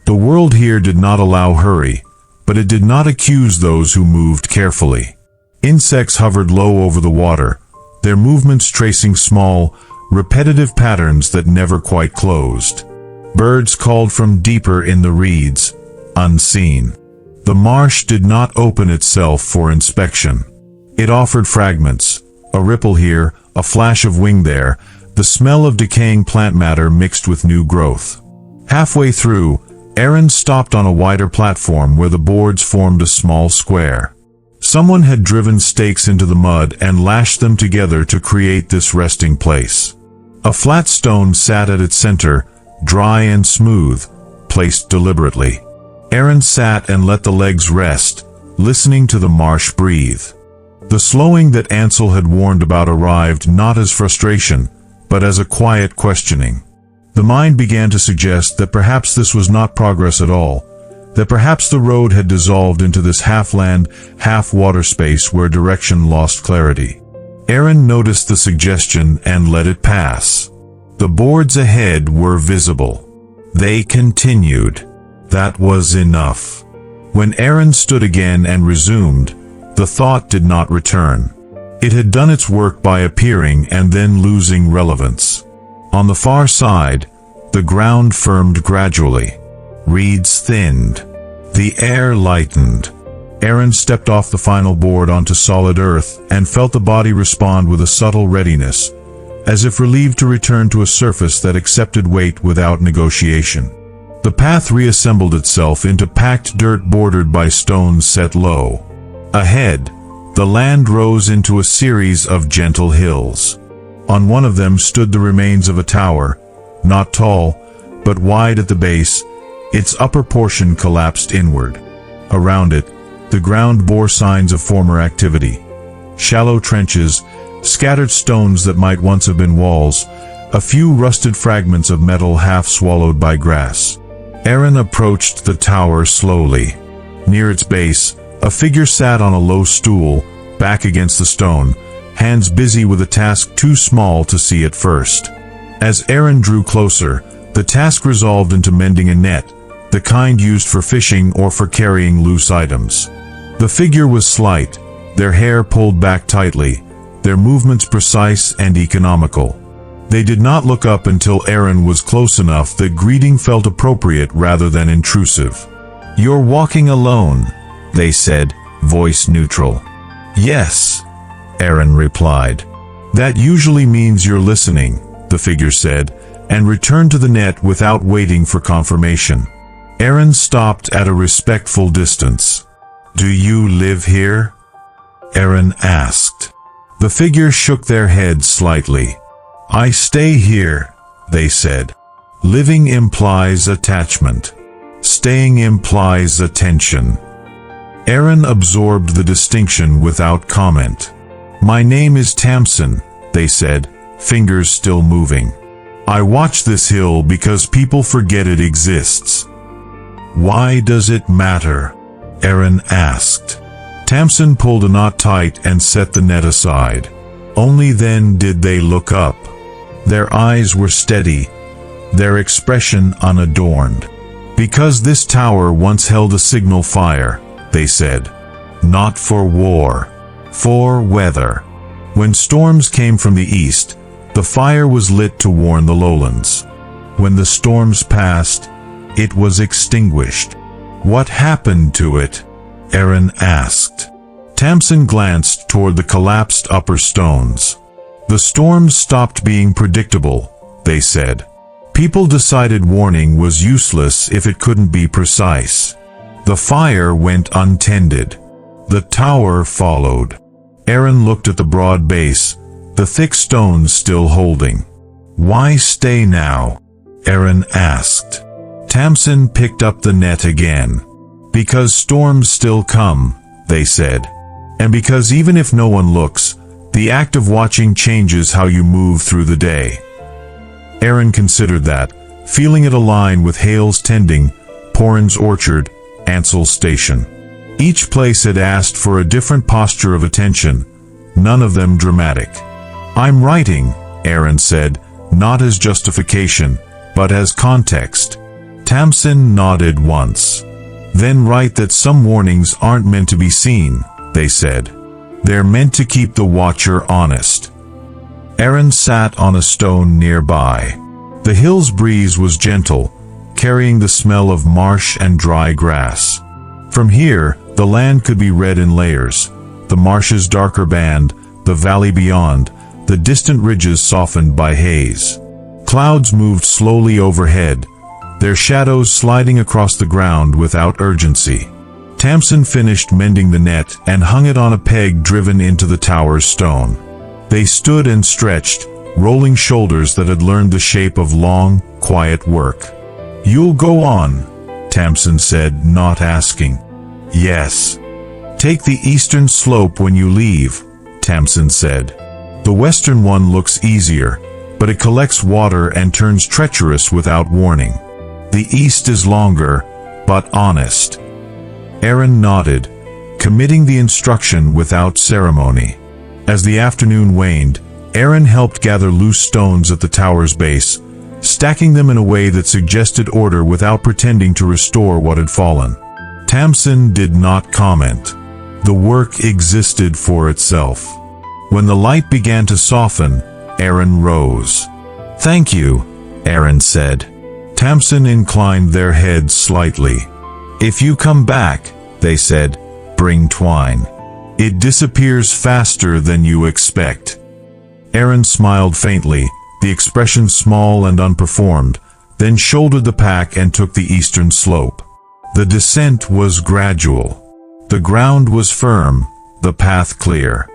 The world here did not allow hurry, but it did not accuse those who moved carefully. Insects hovered low over the water, their movements tracing small, repetitive patterns that never quite closed. Birds called from deeper in the reeds, unseen. The marsh did not open itself for inspection. It offered fragments, a ripple here, a flash of wing there, the smell of decaying plant matter mixed with new growth. Halfway through, Aaron stopped on a wider platform where the boards formed a small square. Someone had driven stakes into the mud and lashed them together to create this resting place. A flat stone sat at its center, dry and smooth, placed deliberately. Aaron sat and let the legs rest, listening to the marsh breathe. The slowing that Ansel had warned about arrived not as frustration, but as a quiet questioning. The mind began to suggest that perhaps this was not progress at all, that perhaps the road had dissolved into this half-land, half-water space where direction lost clarity. Aaron noticed the suggestion and let it pass. The boards ahead were visible. They continued. That was enough. When Aaron stood again and resumed, the thought did not return. It had done its work by appearing and then losing relevance. On the far side, the ground firmed gradually. Reeds thinned. The air lightened. Aaron stepped off the final board onto solid earth and felt the body respond with a subtle readiness, as if relieved to return to a surface that accepted weight without negotiation. The path reassembled itself into packed dirt bordered by stones set low. Ahead, the land rose into a series of gentle hills. On one of them stood the remains of a tower, not tall, but wide at the base, its upper portion collapsed inward. Around it, the ground bore signs of former activity. Shallow trenches, scattered stones that might once have been walls, a few rusted fragments of metal half swallowed by grass. Aaron approached the tower slowly. Near its base, a figure sat on a low stool, back against the stone, hands busy with a task too small to see at first. As Aaron drew closer, the task resolved into mending a net, the kind used for fishing or for carrying loose items. The figure was slight, their hair pulled back tightly, their movements precise and economical. They did not look up until Aaron was close enough that greeting felt appropriate rather than intrusive. "You're walking alone," they said, voice neutral. "Yes," Aaron replied. "That usually means you're listening," the figure said, and returned to the net without waiting for confirmation. Aaron stopped at a respectful distance. "Do you live here?" Aaron asked. The figure shook their heads slightly. I stay here, they said. Living implies attachment. Staying implies attention. Aaron absorbed the distinction without comment. My name is Tamsin, they said, fingers still moving. I watch this hill because people forget it exists. Why does it matter? Aaron asked. Tamsin pulled a knot tight and set the net aside. Only then did they look up. Their eyes were steady, their expression unadorned. Because this tower once held a signal fire, they said. Not for war, for weather. When storms came from the east, the fire was lit to warn the lowlands. When the storms passed, it was extinguished. What happened to it? Aaron asked. Tamsin glanced toward the collapsed upper stones. The storms stopped being predictable, they said. People decided warning was useless if it couldn't be precise. The fire went untended. The tower followed. Aaron looked at the broad base, the thick stones still holding. Why stay now? Aaron asked. Tamsin picked up the net again. Because storms still come, they said. And because even if no one looks, the act of watching changes how you move through the day. Aaron considered that, feeling it align with Hale's tending, Porin's orchard, Ansel's station. Each place had asked for a different posture of attention, none of them dramatic. I'm writing, Aaron said, not as justification, but as context. Tamsin nodded once. Then write that some warnings aren't meant to be seen, they said. They're meant to keep the watcher honest. Aaron sat on a stone nearby. The hill's breeze was gentle, carrying the smell of marsh and dry grass. From here, the land could be read in layers, the marsh's darker band, the valley beyond, the distant ridges softened by haze. Clouds moved slowly overhead, their shadows sliding across the ground without urgency. Tamsin finished mending the net and hung it on a peg driven into the tower's stone. They stood and stretched, rolling shoulders that had learned the shape of long, quiet work. You'll go on, Tamsin said, not asking. Yes. Take the eastern slope when you leave, Tamsin said. The western one looks easier, but it collects water and turns treacherous without warning. The east is longer, but honest. Aaron nodded, committing the instruction without ceremony. As the afternoon waned, Aaron helped gather loose stones at the tower's base, stacking them in a way that suggested order without pretending to restore what had fallen. Tamsin did not comment. The work existed for itself. When the light began to soften, Aaron rose. Thank you, Aaron said. Tamsin inclined their heads slightly. If you come back, they said, bring twine. It disappears faster than you expect. Aaron smiled faintly, the expression small and unperformed, then shouldered the pack and took the eastern slope. The descent was gradual. The ground was firm, the path clear.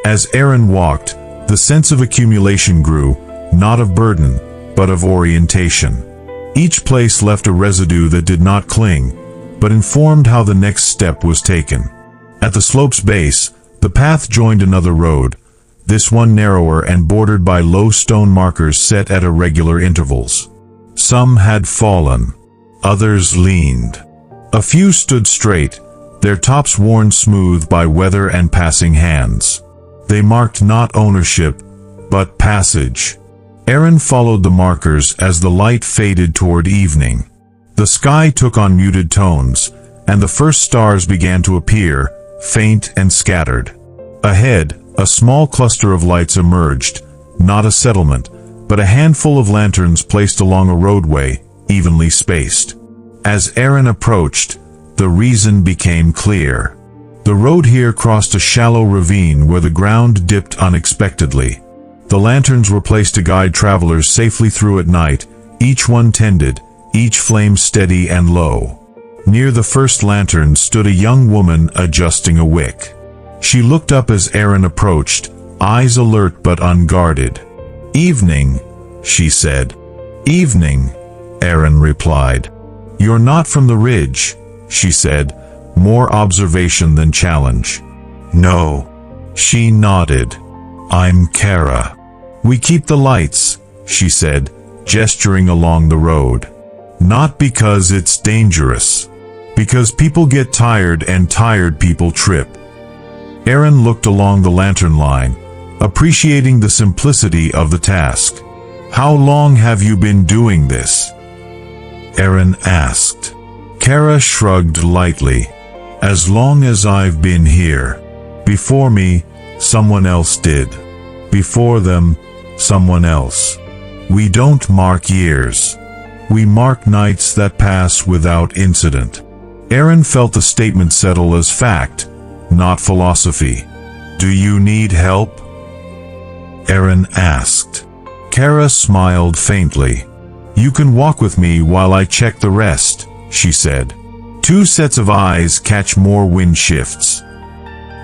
As Aaron walked, the sense of accumulation grew, not of burden, but of orientation. Each place left a residue that did not cling, but informed how the next step was taken. At the slope's base, the path joined another road, this one narrower and bordered by low stone markers set at irregular intervals. Some had fallen, others leaned. A few stood straight, their tops worn smooth by weather and passing hands. They marked not ownership, but passage. Aaron followed the markers as the light faded toward evening. The sky took on muted tones, and the first stars began to appear, faint and scattered. Ahead, a small cluster of lights emerged, not a settlement, but a handful of lanterns placed along a roadway, evenly spaced. As Aaron approached, the reason became clear. The road here crossed a shallow ravine where the ground dipped unexpectedly. The lanterns were placed to guide travelers safely through at night, each one tended, each flame steady and low. Near the first lantern stood a young woman adjusting a wick. She looked up as Aaron approached, eyes alert but unguarded. "Evening," she said. "Evening," Aaron replied. "You're not from the ridge," she said, more observation than challenge. "No." She nodded. "I'm Kara." "We keep the lights," she said, gesturing along the road. "Not because it's dangerous. Because people get tired and tired people trip." Aaron looked along the lantern line, appreciating the simplicity of the task. "How long have you been doing this?" Aaron asked. Kara shrugged lightly. "As long as I've been here. Before me, someone else did. Before them, someone else. We don't mark years. We mark nights that pass without incident." Aaron felt the statement settle as fact, not philosophy. "Do you need help?" Aaron asked. Kara smiled faintly. "You can walk with me while I check the rest," she said. Two sets of eyes catch more wind shifts.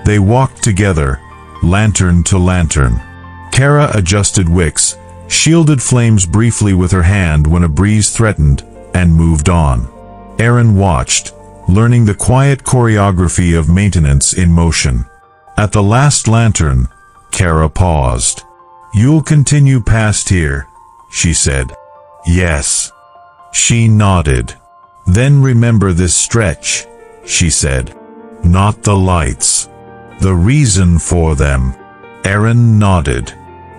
They walked together, lantern to lantern. Kara adjusted wicks, shielded flames briefly with her hand when a breeze threatened, and moved on. Aaron watched, learning the quiet choreography of maintenance in motion. At the last lantern, Kara paused. "You'll continue past here," she said. "Yes." She nodded. "Then remember this stretch," she said. "Not the lights. The reason for them." Aaron nodded.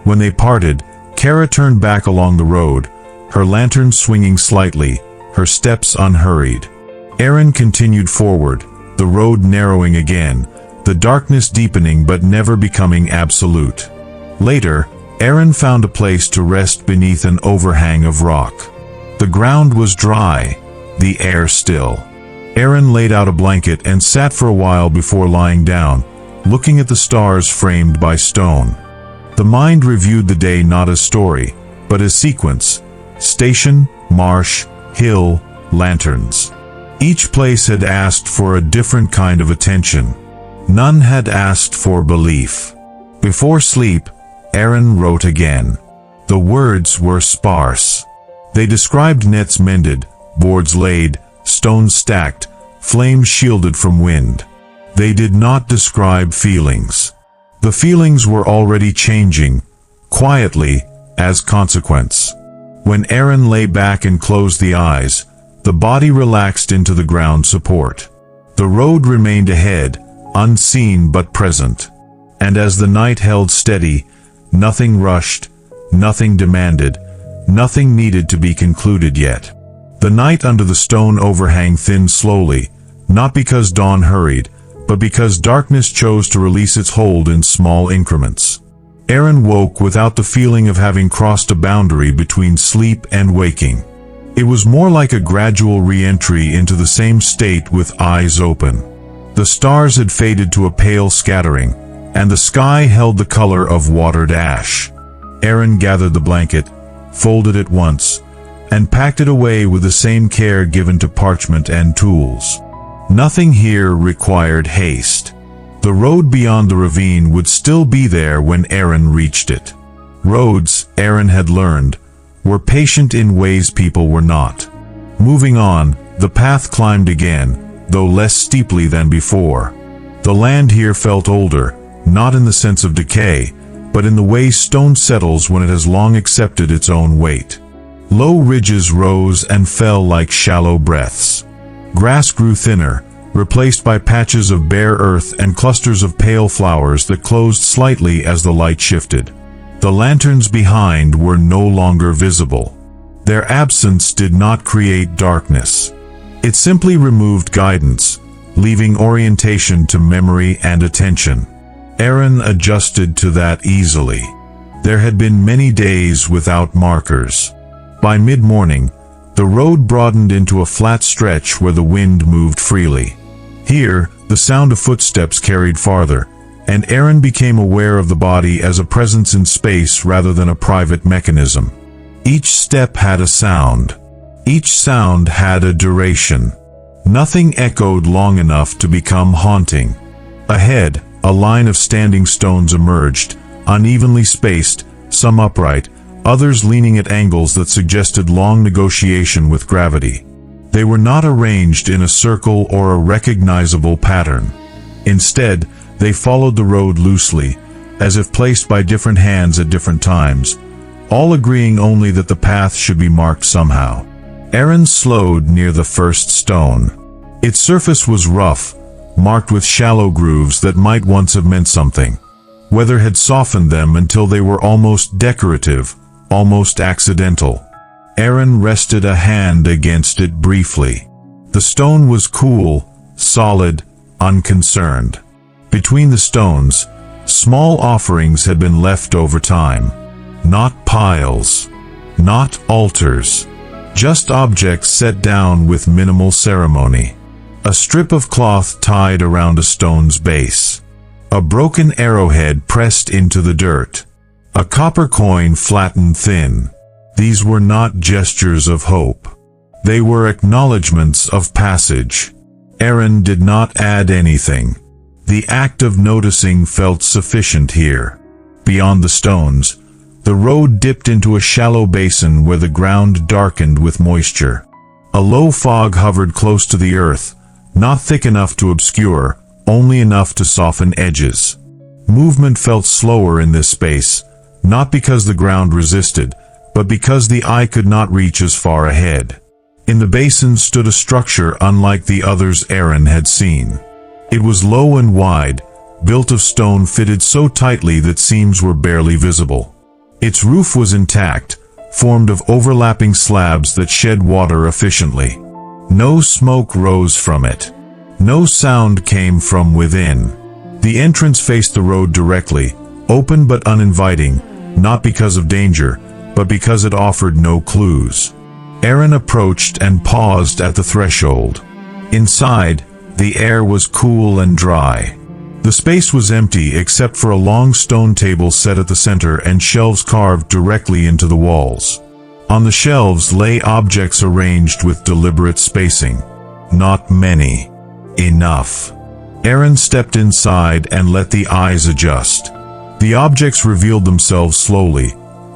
When they parted, Kara turned back along the road, her lantern swinging slightly, her steps unhurried. Aaron continued forward, the road narrowing again, the darkness deepening but never becoming absolute. Later, Aaron found a place to rest beneath an overhang of rock. The ground was dry, the air still. Aaron laid out a blanket and sat for a while before lying down, looking at the stars framed by stone. The mind reviewed the day not as story, but as sequence: station, marsh, hill, lanterns. Each place had asked for a different kind of attention. None had asked for belief. Before sleep, Aaron wrote again. The words were sparse. They described nets mended, boards laid, stones stacked, flames shielded from wind. They did not describe feelings. The feelings were already changing, quietly, as consequence. When Aaron lay back and closed the eyes, the body relaxed into the ground support. The road remained ahead, unseen but present. And as the night held steady, nothing rushed, nothing demanded, nothing needed to be concluded yet. The night under the stone overhang thinned slowly, not because dawn hurried, but because darkness chose to release its hold in small increments. Aaron woke without the feeling of having crossed a boundary between sleep and waking. It was more like a gradual re-entry into the same state with eyes open. The stars had faded to a pale scattering, and the sky held the color of watered ash. Aaron gathered the blanket, folded it once, and packed it away with the same care given to parchment and tools. Nothing here required haste. The road beyond the ravine would still be there when Aaron reached it. Roads, Aaron had learned, were patient in ways people were not. Moving on, the path climbed again, though less steeply than before. The land here felt older, not in the sense of decay, but in the way stone settles when it has long accepted its own weight. Low ridges rose and fell like shallow breaths. Grass grew thinner, replaced by patches of bare earth and clusters of pale flowers that closed slightly as the light shifted. The lanterns behind were no longer visible. Their absence did not create darkness. It simply removed guidance, leaving orientation to memory and attention. Aaron adjusted to that easily. There had been many days without markers. By mid-morning, the road broadened into a flat stretch where the wind moved freely. Here, the sound of footsteps carried farther, and Aaron became aware of the body as a presence in space rather than a private mechanism. Each step had a sound. Each sound had a duration. Nothing echoed long enough to become haunting. Ahead, A line of standing stones emerged, unevenly spaced, some upright, others leaning at angles that suggested long negotiation with gravity. They were not arranged in a circle or a recognizable pattern. Instead, they followed the road loosely, as if placed by different hands at different times, all agreeing only that the path should be marked somehow. Aaron slowed near the first stone. Its surface was rough, marked with shallow grooves that might once have meant something. Weather had softened them until they were almost decorative, almost accidental. Aaron rested a hand against it briefly. The stone was cool, solid, unconcerned. Between the stones, small offerings had been left over time. Not piles, not altars, just objects set down with minimal ceremony. A strip of cloth tied around a stone's base. A broken arrowhead pressed into the dirt. A copper coin flattened thin. These were not gestures of hope. They were acknowledgments of passage. Aaron did not add anything. The act of noticing felt sufficient here. Beyond the stones, the road dipped into a shallow basin where the ground darkened with moisture. A low fog hovered close to the earth, not thick enough to obscure, only enough to soften edges. Movement felt slower in this space, not because the ground resisted, but because the eye could not reach as far ahead. In the basin stood a structure unlike the others Aaron had seen. It was low and wide, built of stone fitted so tightly that seams were barely visible. Its roof was intact, formed of overlapping slabs that shed water efficiently. No smoke rose from it. No sound came from within. The entrance faced the road directly, open but uninviting, not because of danger, but because it offered no clues. Aaron approached and paused at the threshold. Inside, the air was cool and dry. The space was empty except for a long stone table set at the center and shelves carved directly into the walls. On the shelves lay objects arranged with deliberate spacing. Not many. Enough. Aaron stepped inside and let the eyes adjust. The objects revealed themselves slowly.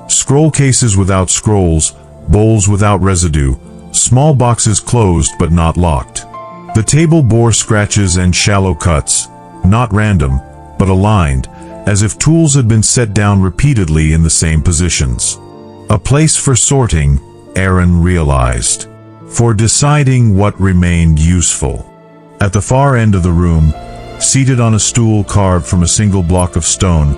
Scroll cases without scrolls, bowls without residue, small boxes closed but not locked. The table bore scratches and shallow cuts, not random, but aligned, as if tools had been set down repeatedly in the same positions. A place for sorting, Aaron realized. For deciding what remained useful. At the far end of the room, seated on a stool carved from a single block of stone,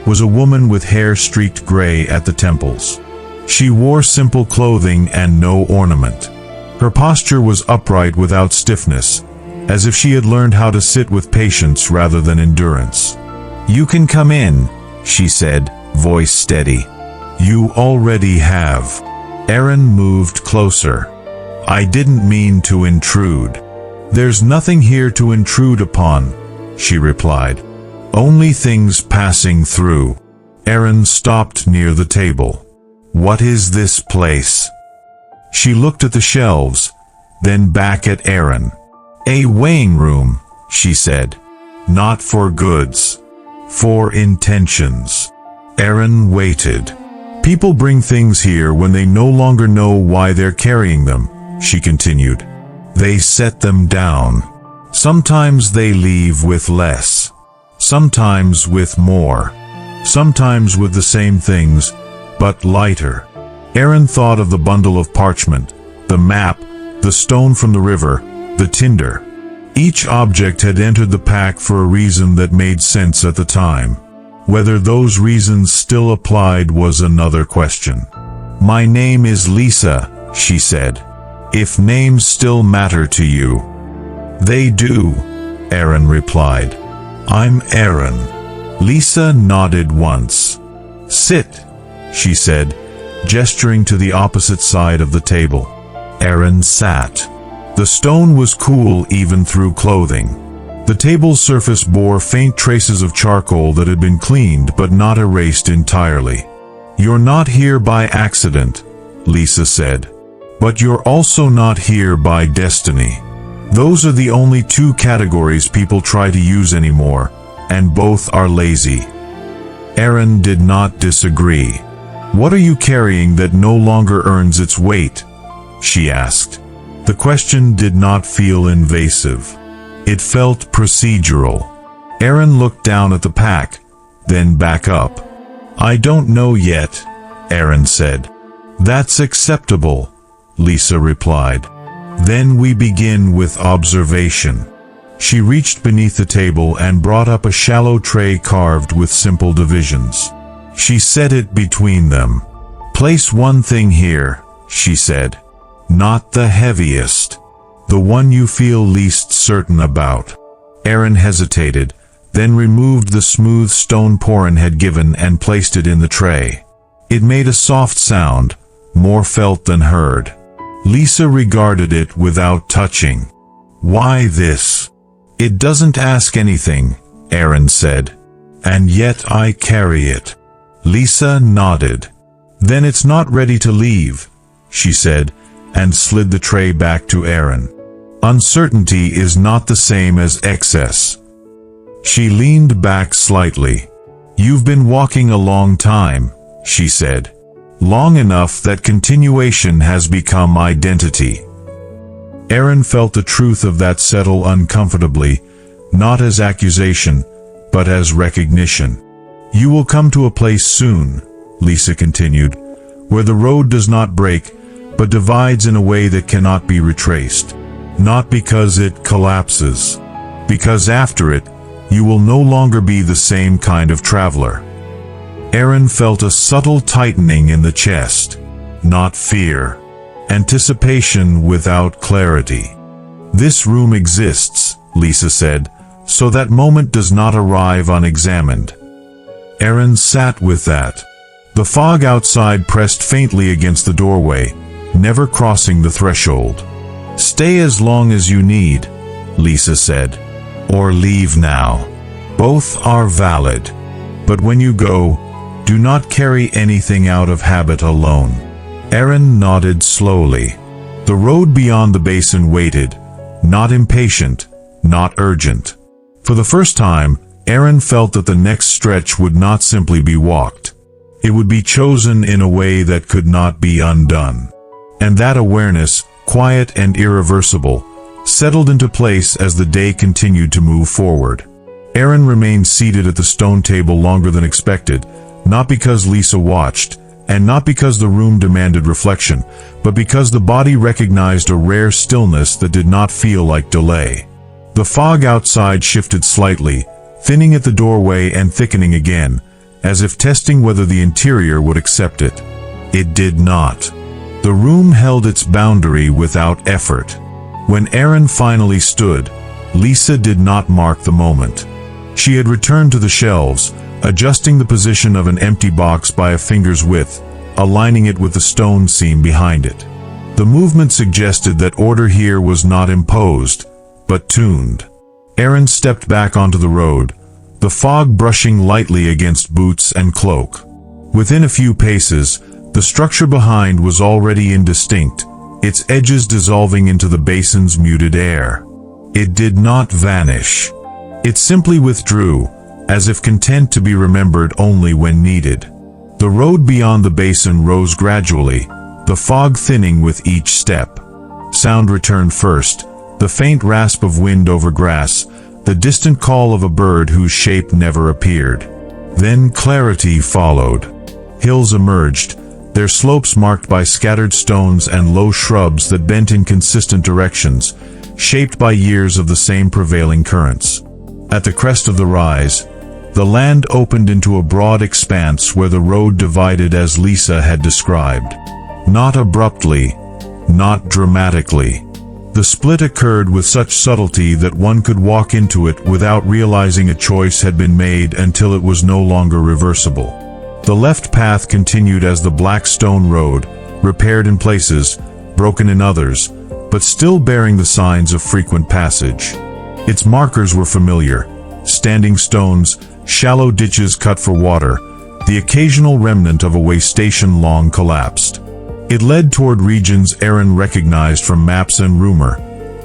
was a woman with hair streaked gray at the temples. She wore simple clothing and no ornament. Her posture was upright without stiffness, as if she had learned how to sit with patience rather than endurance. "You can come in," she said, voice steady. "You already have." Aaron moved closer. "I didn't mean to intrude." "There's nothing here to intrude upon," she replied. "Only things passing through." Aaron stopped near the table. "What is this place?" She looked at the shelves, then back at Aaron. "A weighing room," she said. "Not for goods. For intentions." Aaron waited. "People bring things here when they no longer know why they're carrying them," she continued. "They set them down. Sometimes they leave with less. Sometimes with more. Sometimes with the same things, but lighter." Aaron thought of the bundle of parchment, the map, the stone from the river, the tinder. Each object had entered the pack for a reason that made sense at the time. Whether those reasons still applied was another question. "My name is Lisa," she said. "If names still matter to you." "They do," Aaron replied. "I'm Aaron." Lisa nodded once. "Sit," she said, gesturing to the opposite side of the table. Aaron sat. The stone was cool even through clothing. The table's surface bore faint traces of charcoal that had been cleaned but not erased entirely. "You're not here by accident," Lisa said. "But you're also not here by destiny. Those are the only two categories people try to use anymore, and both are lazy. Erin did not disagree. "What are you carrying that no longer earns its weight?" she asked. The question did not feel invasive. It felt procedural. Erin looked down at the pack, then back up. "I don't know yet," Erin said. "That's acceptable," Lisa replied. "Then we begin with observation." She reached beneath the table and brought up a shallow tray carved with simple divisions. She set it between them. "Place one thing here," she said. "Not the heaviest. The one you feel least certain about." Erin hesitated, then removed the smooth stone Porin had given and placed it in the tray. It made a soft sound, more felt than heard. Lisa regarded it without touching. "Why this?" "It doesn't ask anything," Erin said. "And yet I carry it." Lisa nodded. "Then it's not ready to leave," she said, and slid the tray back to Erin. "Uncertainty is not the same as excess." She leaned back slightly. "You've been walking a long time," she said. "Long enough that continuation has become identity." Erin felt the truth of that settle uncomfortably, not as accusation, but as recognition. "You will come to a place soon," Lisa continued, "where the road does not break, but divides in a way that cannot be retraced. Not because it collapses. Because after it, you will no longer be the same kind of traveler." Erin felt a subtle tightening in the chest. Not fear. Anticipation without clarity. "This room exists," Lisa said, "so that moment does not arrive unexamined." Erin sat with that. The fog outside pressed faintly against the doorway, never crossing the threshold. "Stay as long as you need," Lisa said, "or leave now. Both are valid. But when you go, do not carry anything out of habit alone." Erin nodded slowly. The road beyond the basin waited, not impatient, not urgent. For the first time, Erin felt that the next stretch would not simply be walked. It would be chosen in a way that could not be undone. And that awareness, quiet and irreversible, settled into place as the day continued to move forward. Erin remained seated at the stone table longer than expected, not because Lisa watched, and not because the room demanded reflection, but because the body recognized a rare stillness that did not feel like delay. The fog outside shifted slightly, thinning at the doorway and thickening again, as if testing whether the interior would accept it. It did not. The room held its boundary without effort. When Erin finally stood, Lisa did not mark the moment. She had returned to the shelves, adjusting the position of an empty box by a finger's width, aligning it with the stone seam behind it. The movement suggested that order here was not imposed, but tuned. Erin stepped back onto the road, the fog brushing lightly against boots and cloak. Within a few paces, the structure behind was already indistinct, its edges dissolving into the basin's muted air. It did not vanish. It simply withdrew, as if content to be remembered only when needed. The road beyond the basin rose gradually, the fog thinning with each step. Sound returned first, the faint rasp of wind over grass, the distant call of a bird whose shape never appeared. Then clarity followed. Hills emerged, their slopes marked by scattered stones and low shrubs that bent in consistent directions, shaped by years of the same prevailing currents. At the crest of the rise, the land opened into a broad expanse where the road divided as Lisa had described. Not abruptly, not dramatically. The split occurred with such subtlety that one could walk into it without realizing a choice had been made until it was no longer reversible. The left path continued as the black stone road, repaired in places, broken in others, but still bearing the signs of frequent passage. Its markers were familiar: standing stones, shallow ditches cut for water, the occasional remnant of a way station long collapsed. It led toward regions Erin recognized from maps and rumor,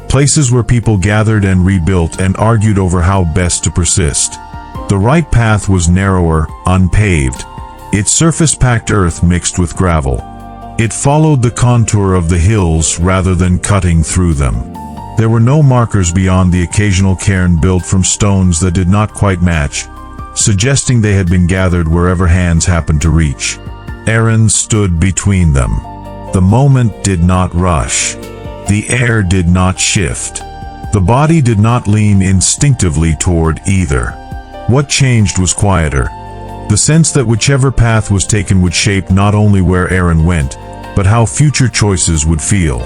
places where people gathered and rebuilt and argued over how best to persist. The right path was narrower, unpaved. Its surface packed earth mixed with gravel. It followed the contour of the hills rather than cutting through them. There were no markers beyond the occasional cairn built from stones that did not quite match, suggesting they had been gathered wherever hands happened to reach. Aaron stood between them. The moment did not rush. The air did not shift. The body did not lean instinctively toward either. What changed was quieter. The sense that whichever path was taken would shape not only where Aaron went, but how future choices would feel.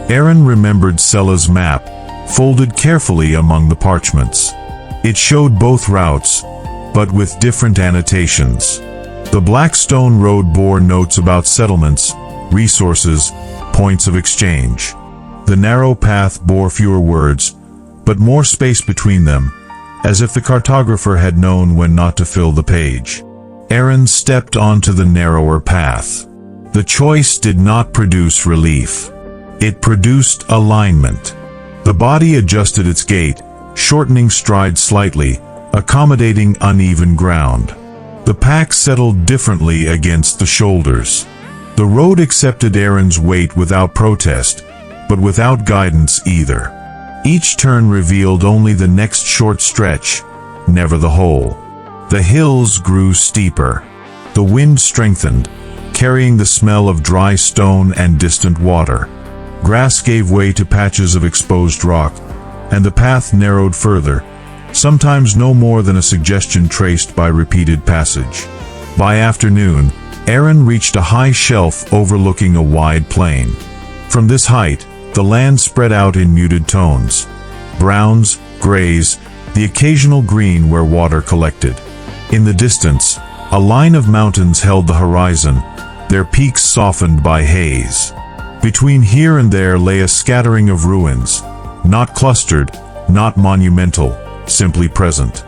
Aaron remembered Sella's map, folded carefully among the parchments. It showed both routes, but with different annotations. The black stone road bore notes about settlements, resources, points of exchange. The narrow path bore fewer words, but more space between them, as if the cartographer had known when not to fill the page. Aaron stepped onto the narrower path. The choice did not produce relief. It produced alignment. The body adjusted its gait, shortening stride slightly, accommodating uneven ground. The pack settled differently against the shoulders. The road accepted Aaron's weight without protest, but without guidance either. Each turn revealed only the next short stretch, never the whole. The hills grew steeper. The wind strengthened, carrying the smell of dry stone and distant water. Grass gave way to patches of exposed rock, and the path narrowed further, sometimes no more than a suggestion traced by repeated passage. By afternoon, Aaron reached a high shelf overlooking a wide plain. From this height, the land spread out in muted tones. Browns, grays, the occasional green where water collected. In the distance, a line of mountains held the horizon, their peaks softened by haze. Between here and there lay a scattering of ruins, not clustered, not monumental, simply present.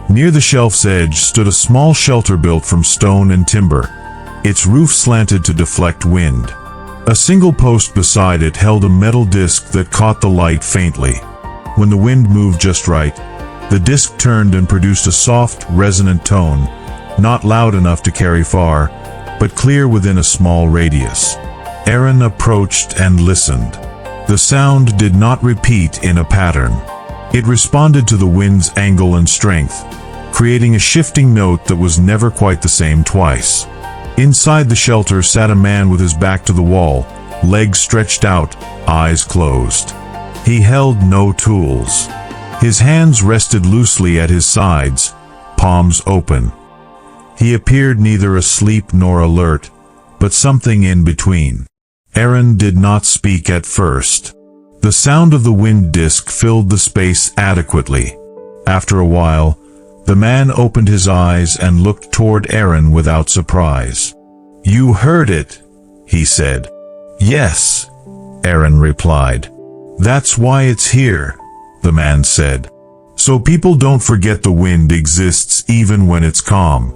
Near the shelf's edge stood a small shelter built from stone and timber, its roof slanted to deflect wind. A single post beside it held a metal disc that caught the light faintly. When the wind moved just right, the disc turned and produced a soft, resonant tone, not loud enough to carry far, but clear within a small radius. Aaron approached and listened. The sound did not repeat in a pattern. It responded to the wind's angle and strength, creating a shifting note that was never quite the same twice. Inside the shelter sat a man with his back to the wall, legs stretched out, eyes closed. He held no tools. His hands rested loosely at his sides, palms open. He appeared neither asleep nor alert, but something in between. Aaron did not speak at first. The sound of the wind disc filled the space adequately. After a while, the man opened his eyes and looked toward Aaron without surprise. "You heard it," he said. "Yes," Aaron replied. "That's why it's here," the man said. "So people don't forget the wind exists even when it's calm."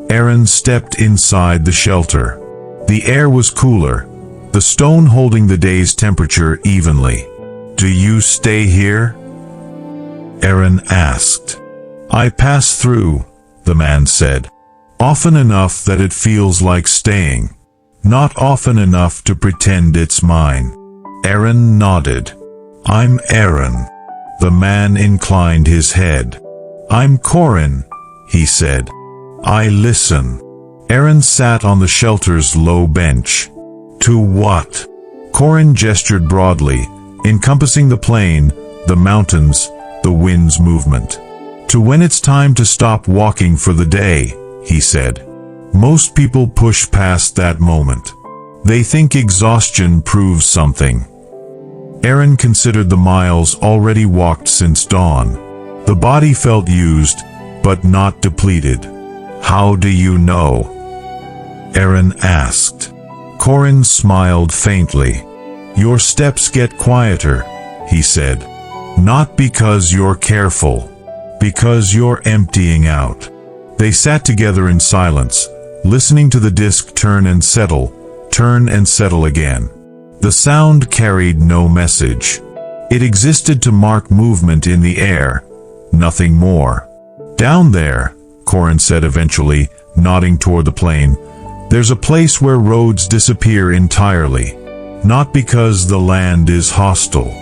Aaron stepped inside the shelter. The air was cooler, the stone holding the day's temperature evenly. "Do you stay here?" Aaron asked. "I pass through," the man said. "Often enough that it feels like staying. Not often enough to pretend it's mine." Aaron nodded. "I'm Aaron." The man inclined his head. "I'm Corin," he said. "I listen." Aaron sat on the shelter's low bench. "To what?" Corin gestured broadly, encompassing the plain, the mountains, the wind's movement. "To when it's time to stop walking for the day," he said. "Most people push past that moment. They think exhaustion proves something." Aaron considered the miles already walked since dawn. The body felt used, but not depleted. "How do you know?" Aaron asked. Corin smiled faintly. "Your steps get quieter," he said. "Not because you're careful. Because you're emptying out." They sat together in silence, listening to the disc turn and settle again. The sound carried no message. It existed to mark movement in the air, nothing more. Down there, Corin said eventually, nodding toward the plain, there's a place where roads disappear entirely. Not because the land is hostile,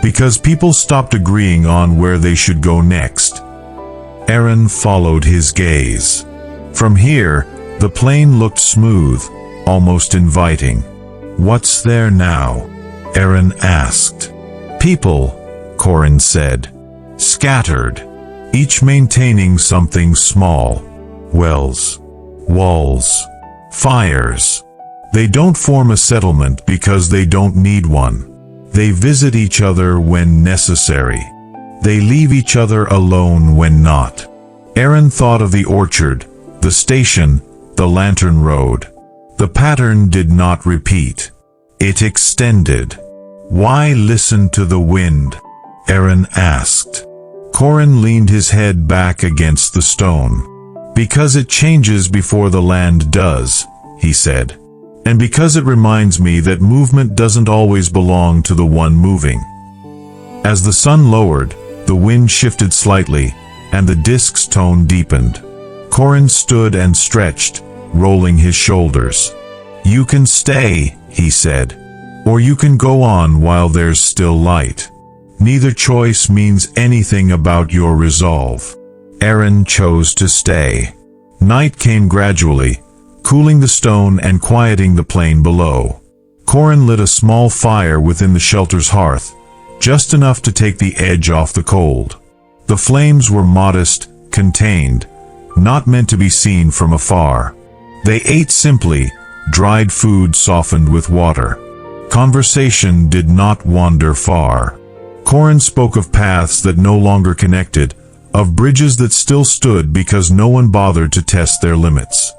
because people stopped agreeing on where they should go next. Aaron followed his gaze. From here, the plain looked smooth, almost inviting. What's there now? Aaron asked. People, Corin said. Scattered, each maintaining something small. Wells, walls, fires. They don't form a settlement because they don't need one. They visit each other when necessary. They leave each other alone when not. Aaron thought of the orchard, the station, the lantern road. The pattern did not repeat. It extended. Why listen to the wind? Aaron asked. Corin leaned his head back against the stone. Because it changes before the land does, he said. And because it reminds me that movement doesn't always belong to the one moving. As the sun lowered, the wind shifted slightly, and the disk's tone deepened. Corin stood and stretched, rolling his shoulders. You can stay, he said. Or you can go on while there's still light. Neither choice means anything about your resolve. Aaron chose to stay. Night came gradually, cooling the stone and quieting the plain below. Corin lit a small fire within the shelter's hearth, just enough to take the edge off the cold. The flames were modest, contained, not meant to be seen from afar. They ate simply, dried food softened with water. Conversation did not wander far. Corin spoke of paths that no longer connected, of bridges that still stood because no one bothered to test their limits.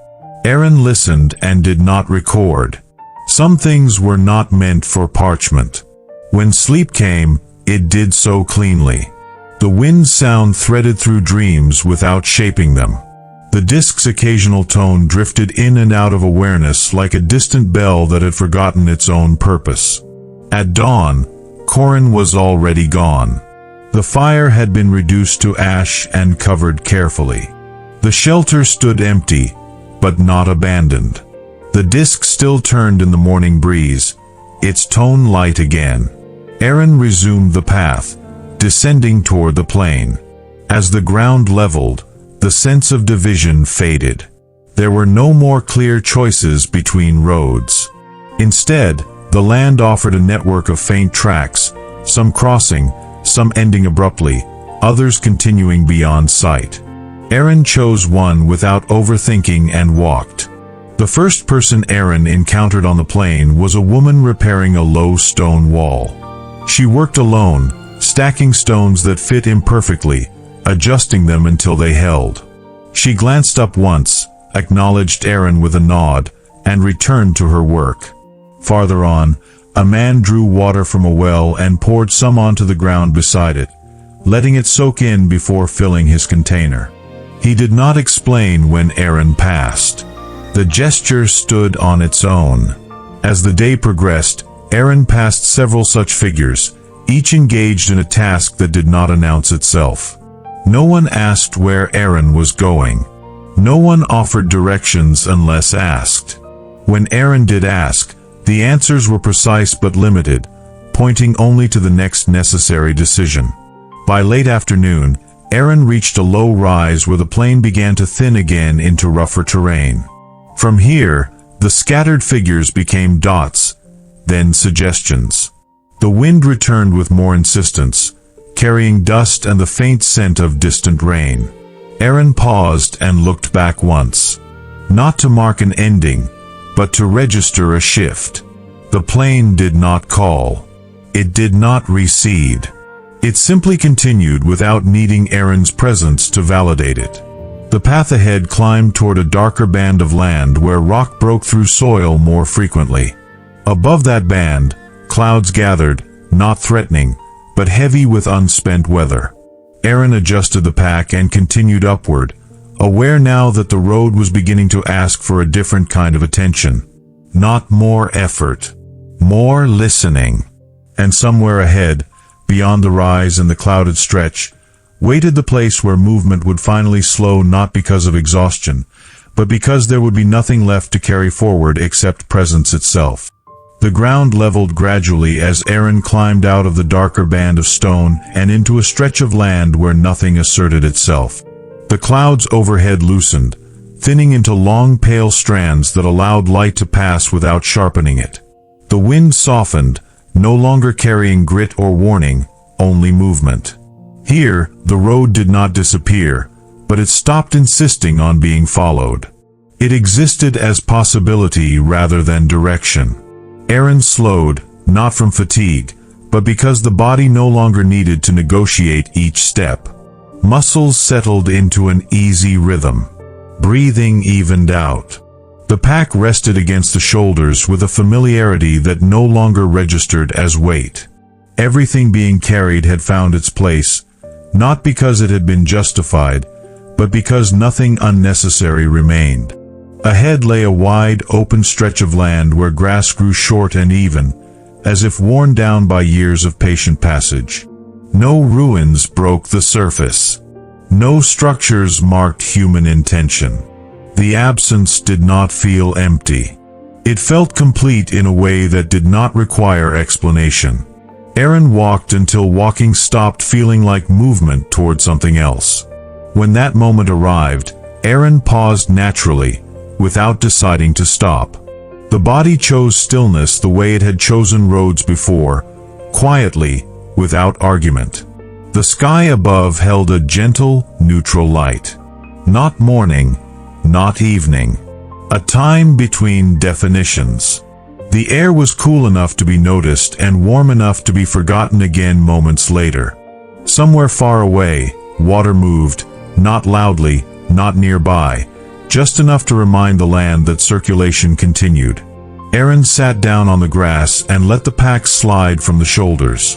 Aaron listened and did not record. Some things were not meant for parchment. When sleep came, it did so cleanly. The wind's sound threaded through dreams without shaping them. The disk's occasional tone drifted in and out of awareness like a distant bell that had forgotten its own purpose. At dawn, Corin was already gone. The fire had been reduced to ash and covered carefully. The shelter stood empty, but not abandoned. The disk still turned in the morning breeze, its tone light again. Aaron resumed the path, descending toward the plain. As the ground leveled, the sense of division faded. There were no more clear choices between roads. Instead, the land offered a network of faint tracks, some crossing, some ending abruptly, others continuing beyond sight. Aaron chose one without overthinking and walked. The first person Aaron encountered on the plain was a woman repairing a low stone wall. She worked alone, stacking stones that fit imperfectly, adjusting them until they held. She glanced up once, acknowledged Aaron with a nod, and returned to her work. Farther on, a man drew water from a well and poured some onto the ground beside it, letting it soak in before filling his container. He did not explain when Aaron passed. The gesture stood on its own. As the day progressed, Aaron passed several such figures, each engaged in a task that did not announce itself. No one asked where Aaron was going. No one offered directions unless asked. When Aaron did ask, the answers were precise but limited, pointing only to the next necessary decision. By late afternoon, Aaron reached a low rise where the plain began to thin again into rougher terrain. From here, the scattered figures became dots, then suggestions. The wind returned with more insistence, carrying dust and the faint scent of distant rain. Aaron paused and looked back once. Not to mark an ending, but to register a shift. The plain did not call. It did not recede. It simply continued without needing Aaron's presence to validate it. The path ahead climbed toward a darker band of land where rock broke through soil more frequently. Above that band, clouds gathered, not threatening, but heavy with unspent weather. Aaron adjusted the pack and continued upward, aware now that the road was beginning to ask for a different kind of attention. Not more effort, more listening. And somewhere ahead, beyond the rise and the clouded stretch, waited the place where movement would finally slow, not because of exhaustion, but because there would be nothing left to carry forward except presence itself. The ground leveled gradually as Aaron climbed out of the darker band of stone and into a stretch of land where nothing asserted itself. The clouds overhead loosened, thinning into long pale strands that allowed light to pass without sharpening it. The wind softened, no longer carrying grit or warning, only movement. Here, the road did not disappear, but it stopped insisting on being followed. It existed as possibility rather than direction. Aaron slowed, not from fatigue, but because the body no longer needed to negotiate each step. Muscles settled into an easy rhythm. Breathing evened out. The pack rested against the shoulders with a familiarity that no longer registered as weight. Everything being carried had found its place, not because it had been justified, but because nothing unnecessary remained. Ahead lay a wide, open stretch of land where grass grew short and even, as if worn down by years of patient passage. No ruins broke the surface. No structures marked human intention. The absence did not feel empty. It felt complete in a way that did not require explanation. Aaron walked until walking stopped feeling like movement toward something else. When that moment arrived, Aaron paused naturally, without deciding to stop. The body chose stillness the way it had chosen roads before, quietly, without argument. The sky above held a gentle, neutral light. Not morning, not evening. A time between definitions. The air was cool enough to be noticed and warm enough to be forgotten again moments later. Somewhere far away, water moved, not loudly, not nearby, just enough to remind the land that circulation continued. Aaron sat down on the grass and let the pack slide from the shoulders.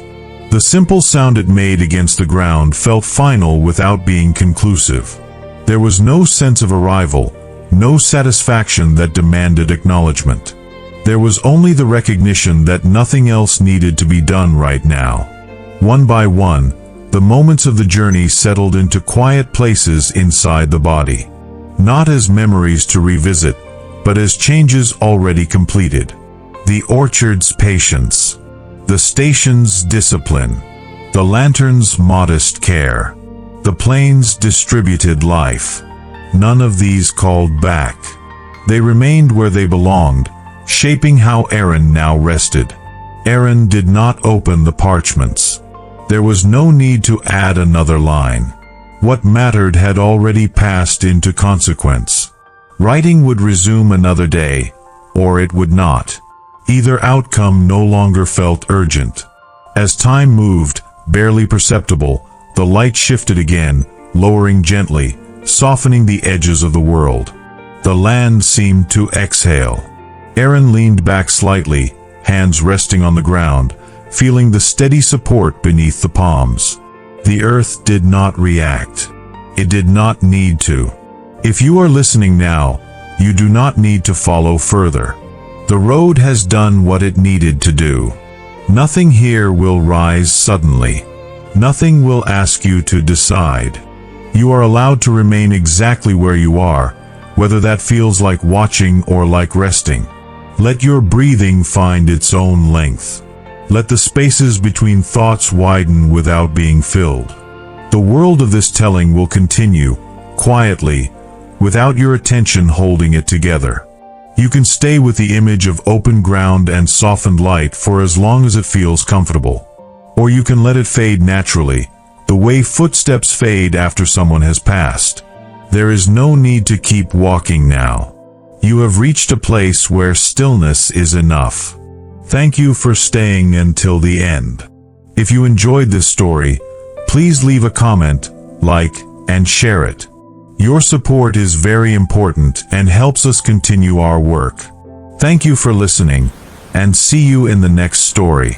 The simple sound it made against the ground felt final without being conclusive. There was no sense of arrival, no satisfaction that demanded acknowledgement. There was only the recognition that nothing else needed to be done right now. One by one, the moments of the journey settled into quiet places inside the body. Not as memories to revisit, but as changes already completed. The orchard's patience. The station's discipline. The lantern's modest care. The plane's distributed life. None of these called back. They remained where they belonged, shaping how Aaron now rested. Aaron did not open the parchments. There was no need to add another line. What mattered had already passed into consequence. Writing would resume another day, or it would not. Either outcome no longer felt urgent. As time moved, barely perceptible, the light shifted again, lowering gently, softening the edges of the world. The land seemed to exhale. Aaron leaned back slightly, hands resting on the ground, feeling the steady support beneath the palms. The earth did not react. It did not need to. If you are listening now, you do not need to follow further. The road has done what it needed to do. Nothing here will rise suddenly. Nothing will ask you to decide. You are allowed to remain exactly where you are, whether that feels like watching or like resting. Let your breathing find its own length. Let the spaces between thoughts widen without being filled. The world of this telling will continue, quietly, without your attention holding it together. You can stay with the image of open ground and softened light for as long as it feels comfortable. Or you can let it fade naturally, the way footsteps fade after someone has passed. There is no need to keep walking now. You have reached a place where stillness is enough. Thank you for staying until the end. If you enjoyed this story, please leave a comment, like, and share it. Your support is very important and helps us continue our work. Thank you for listening, and see you in the next story.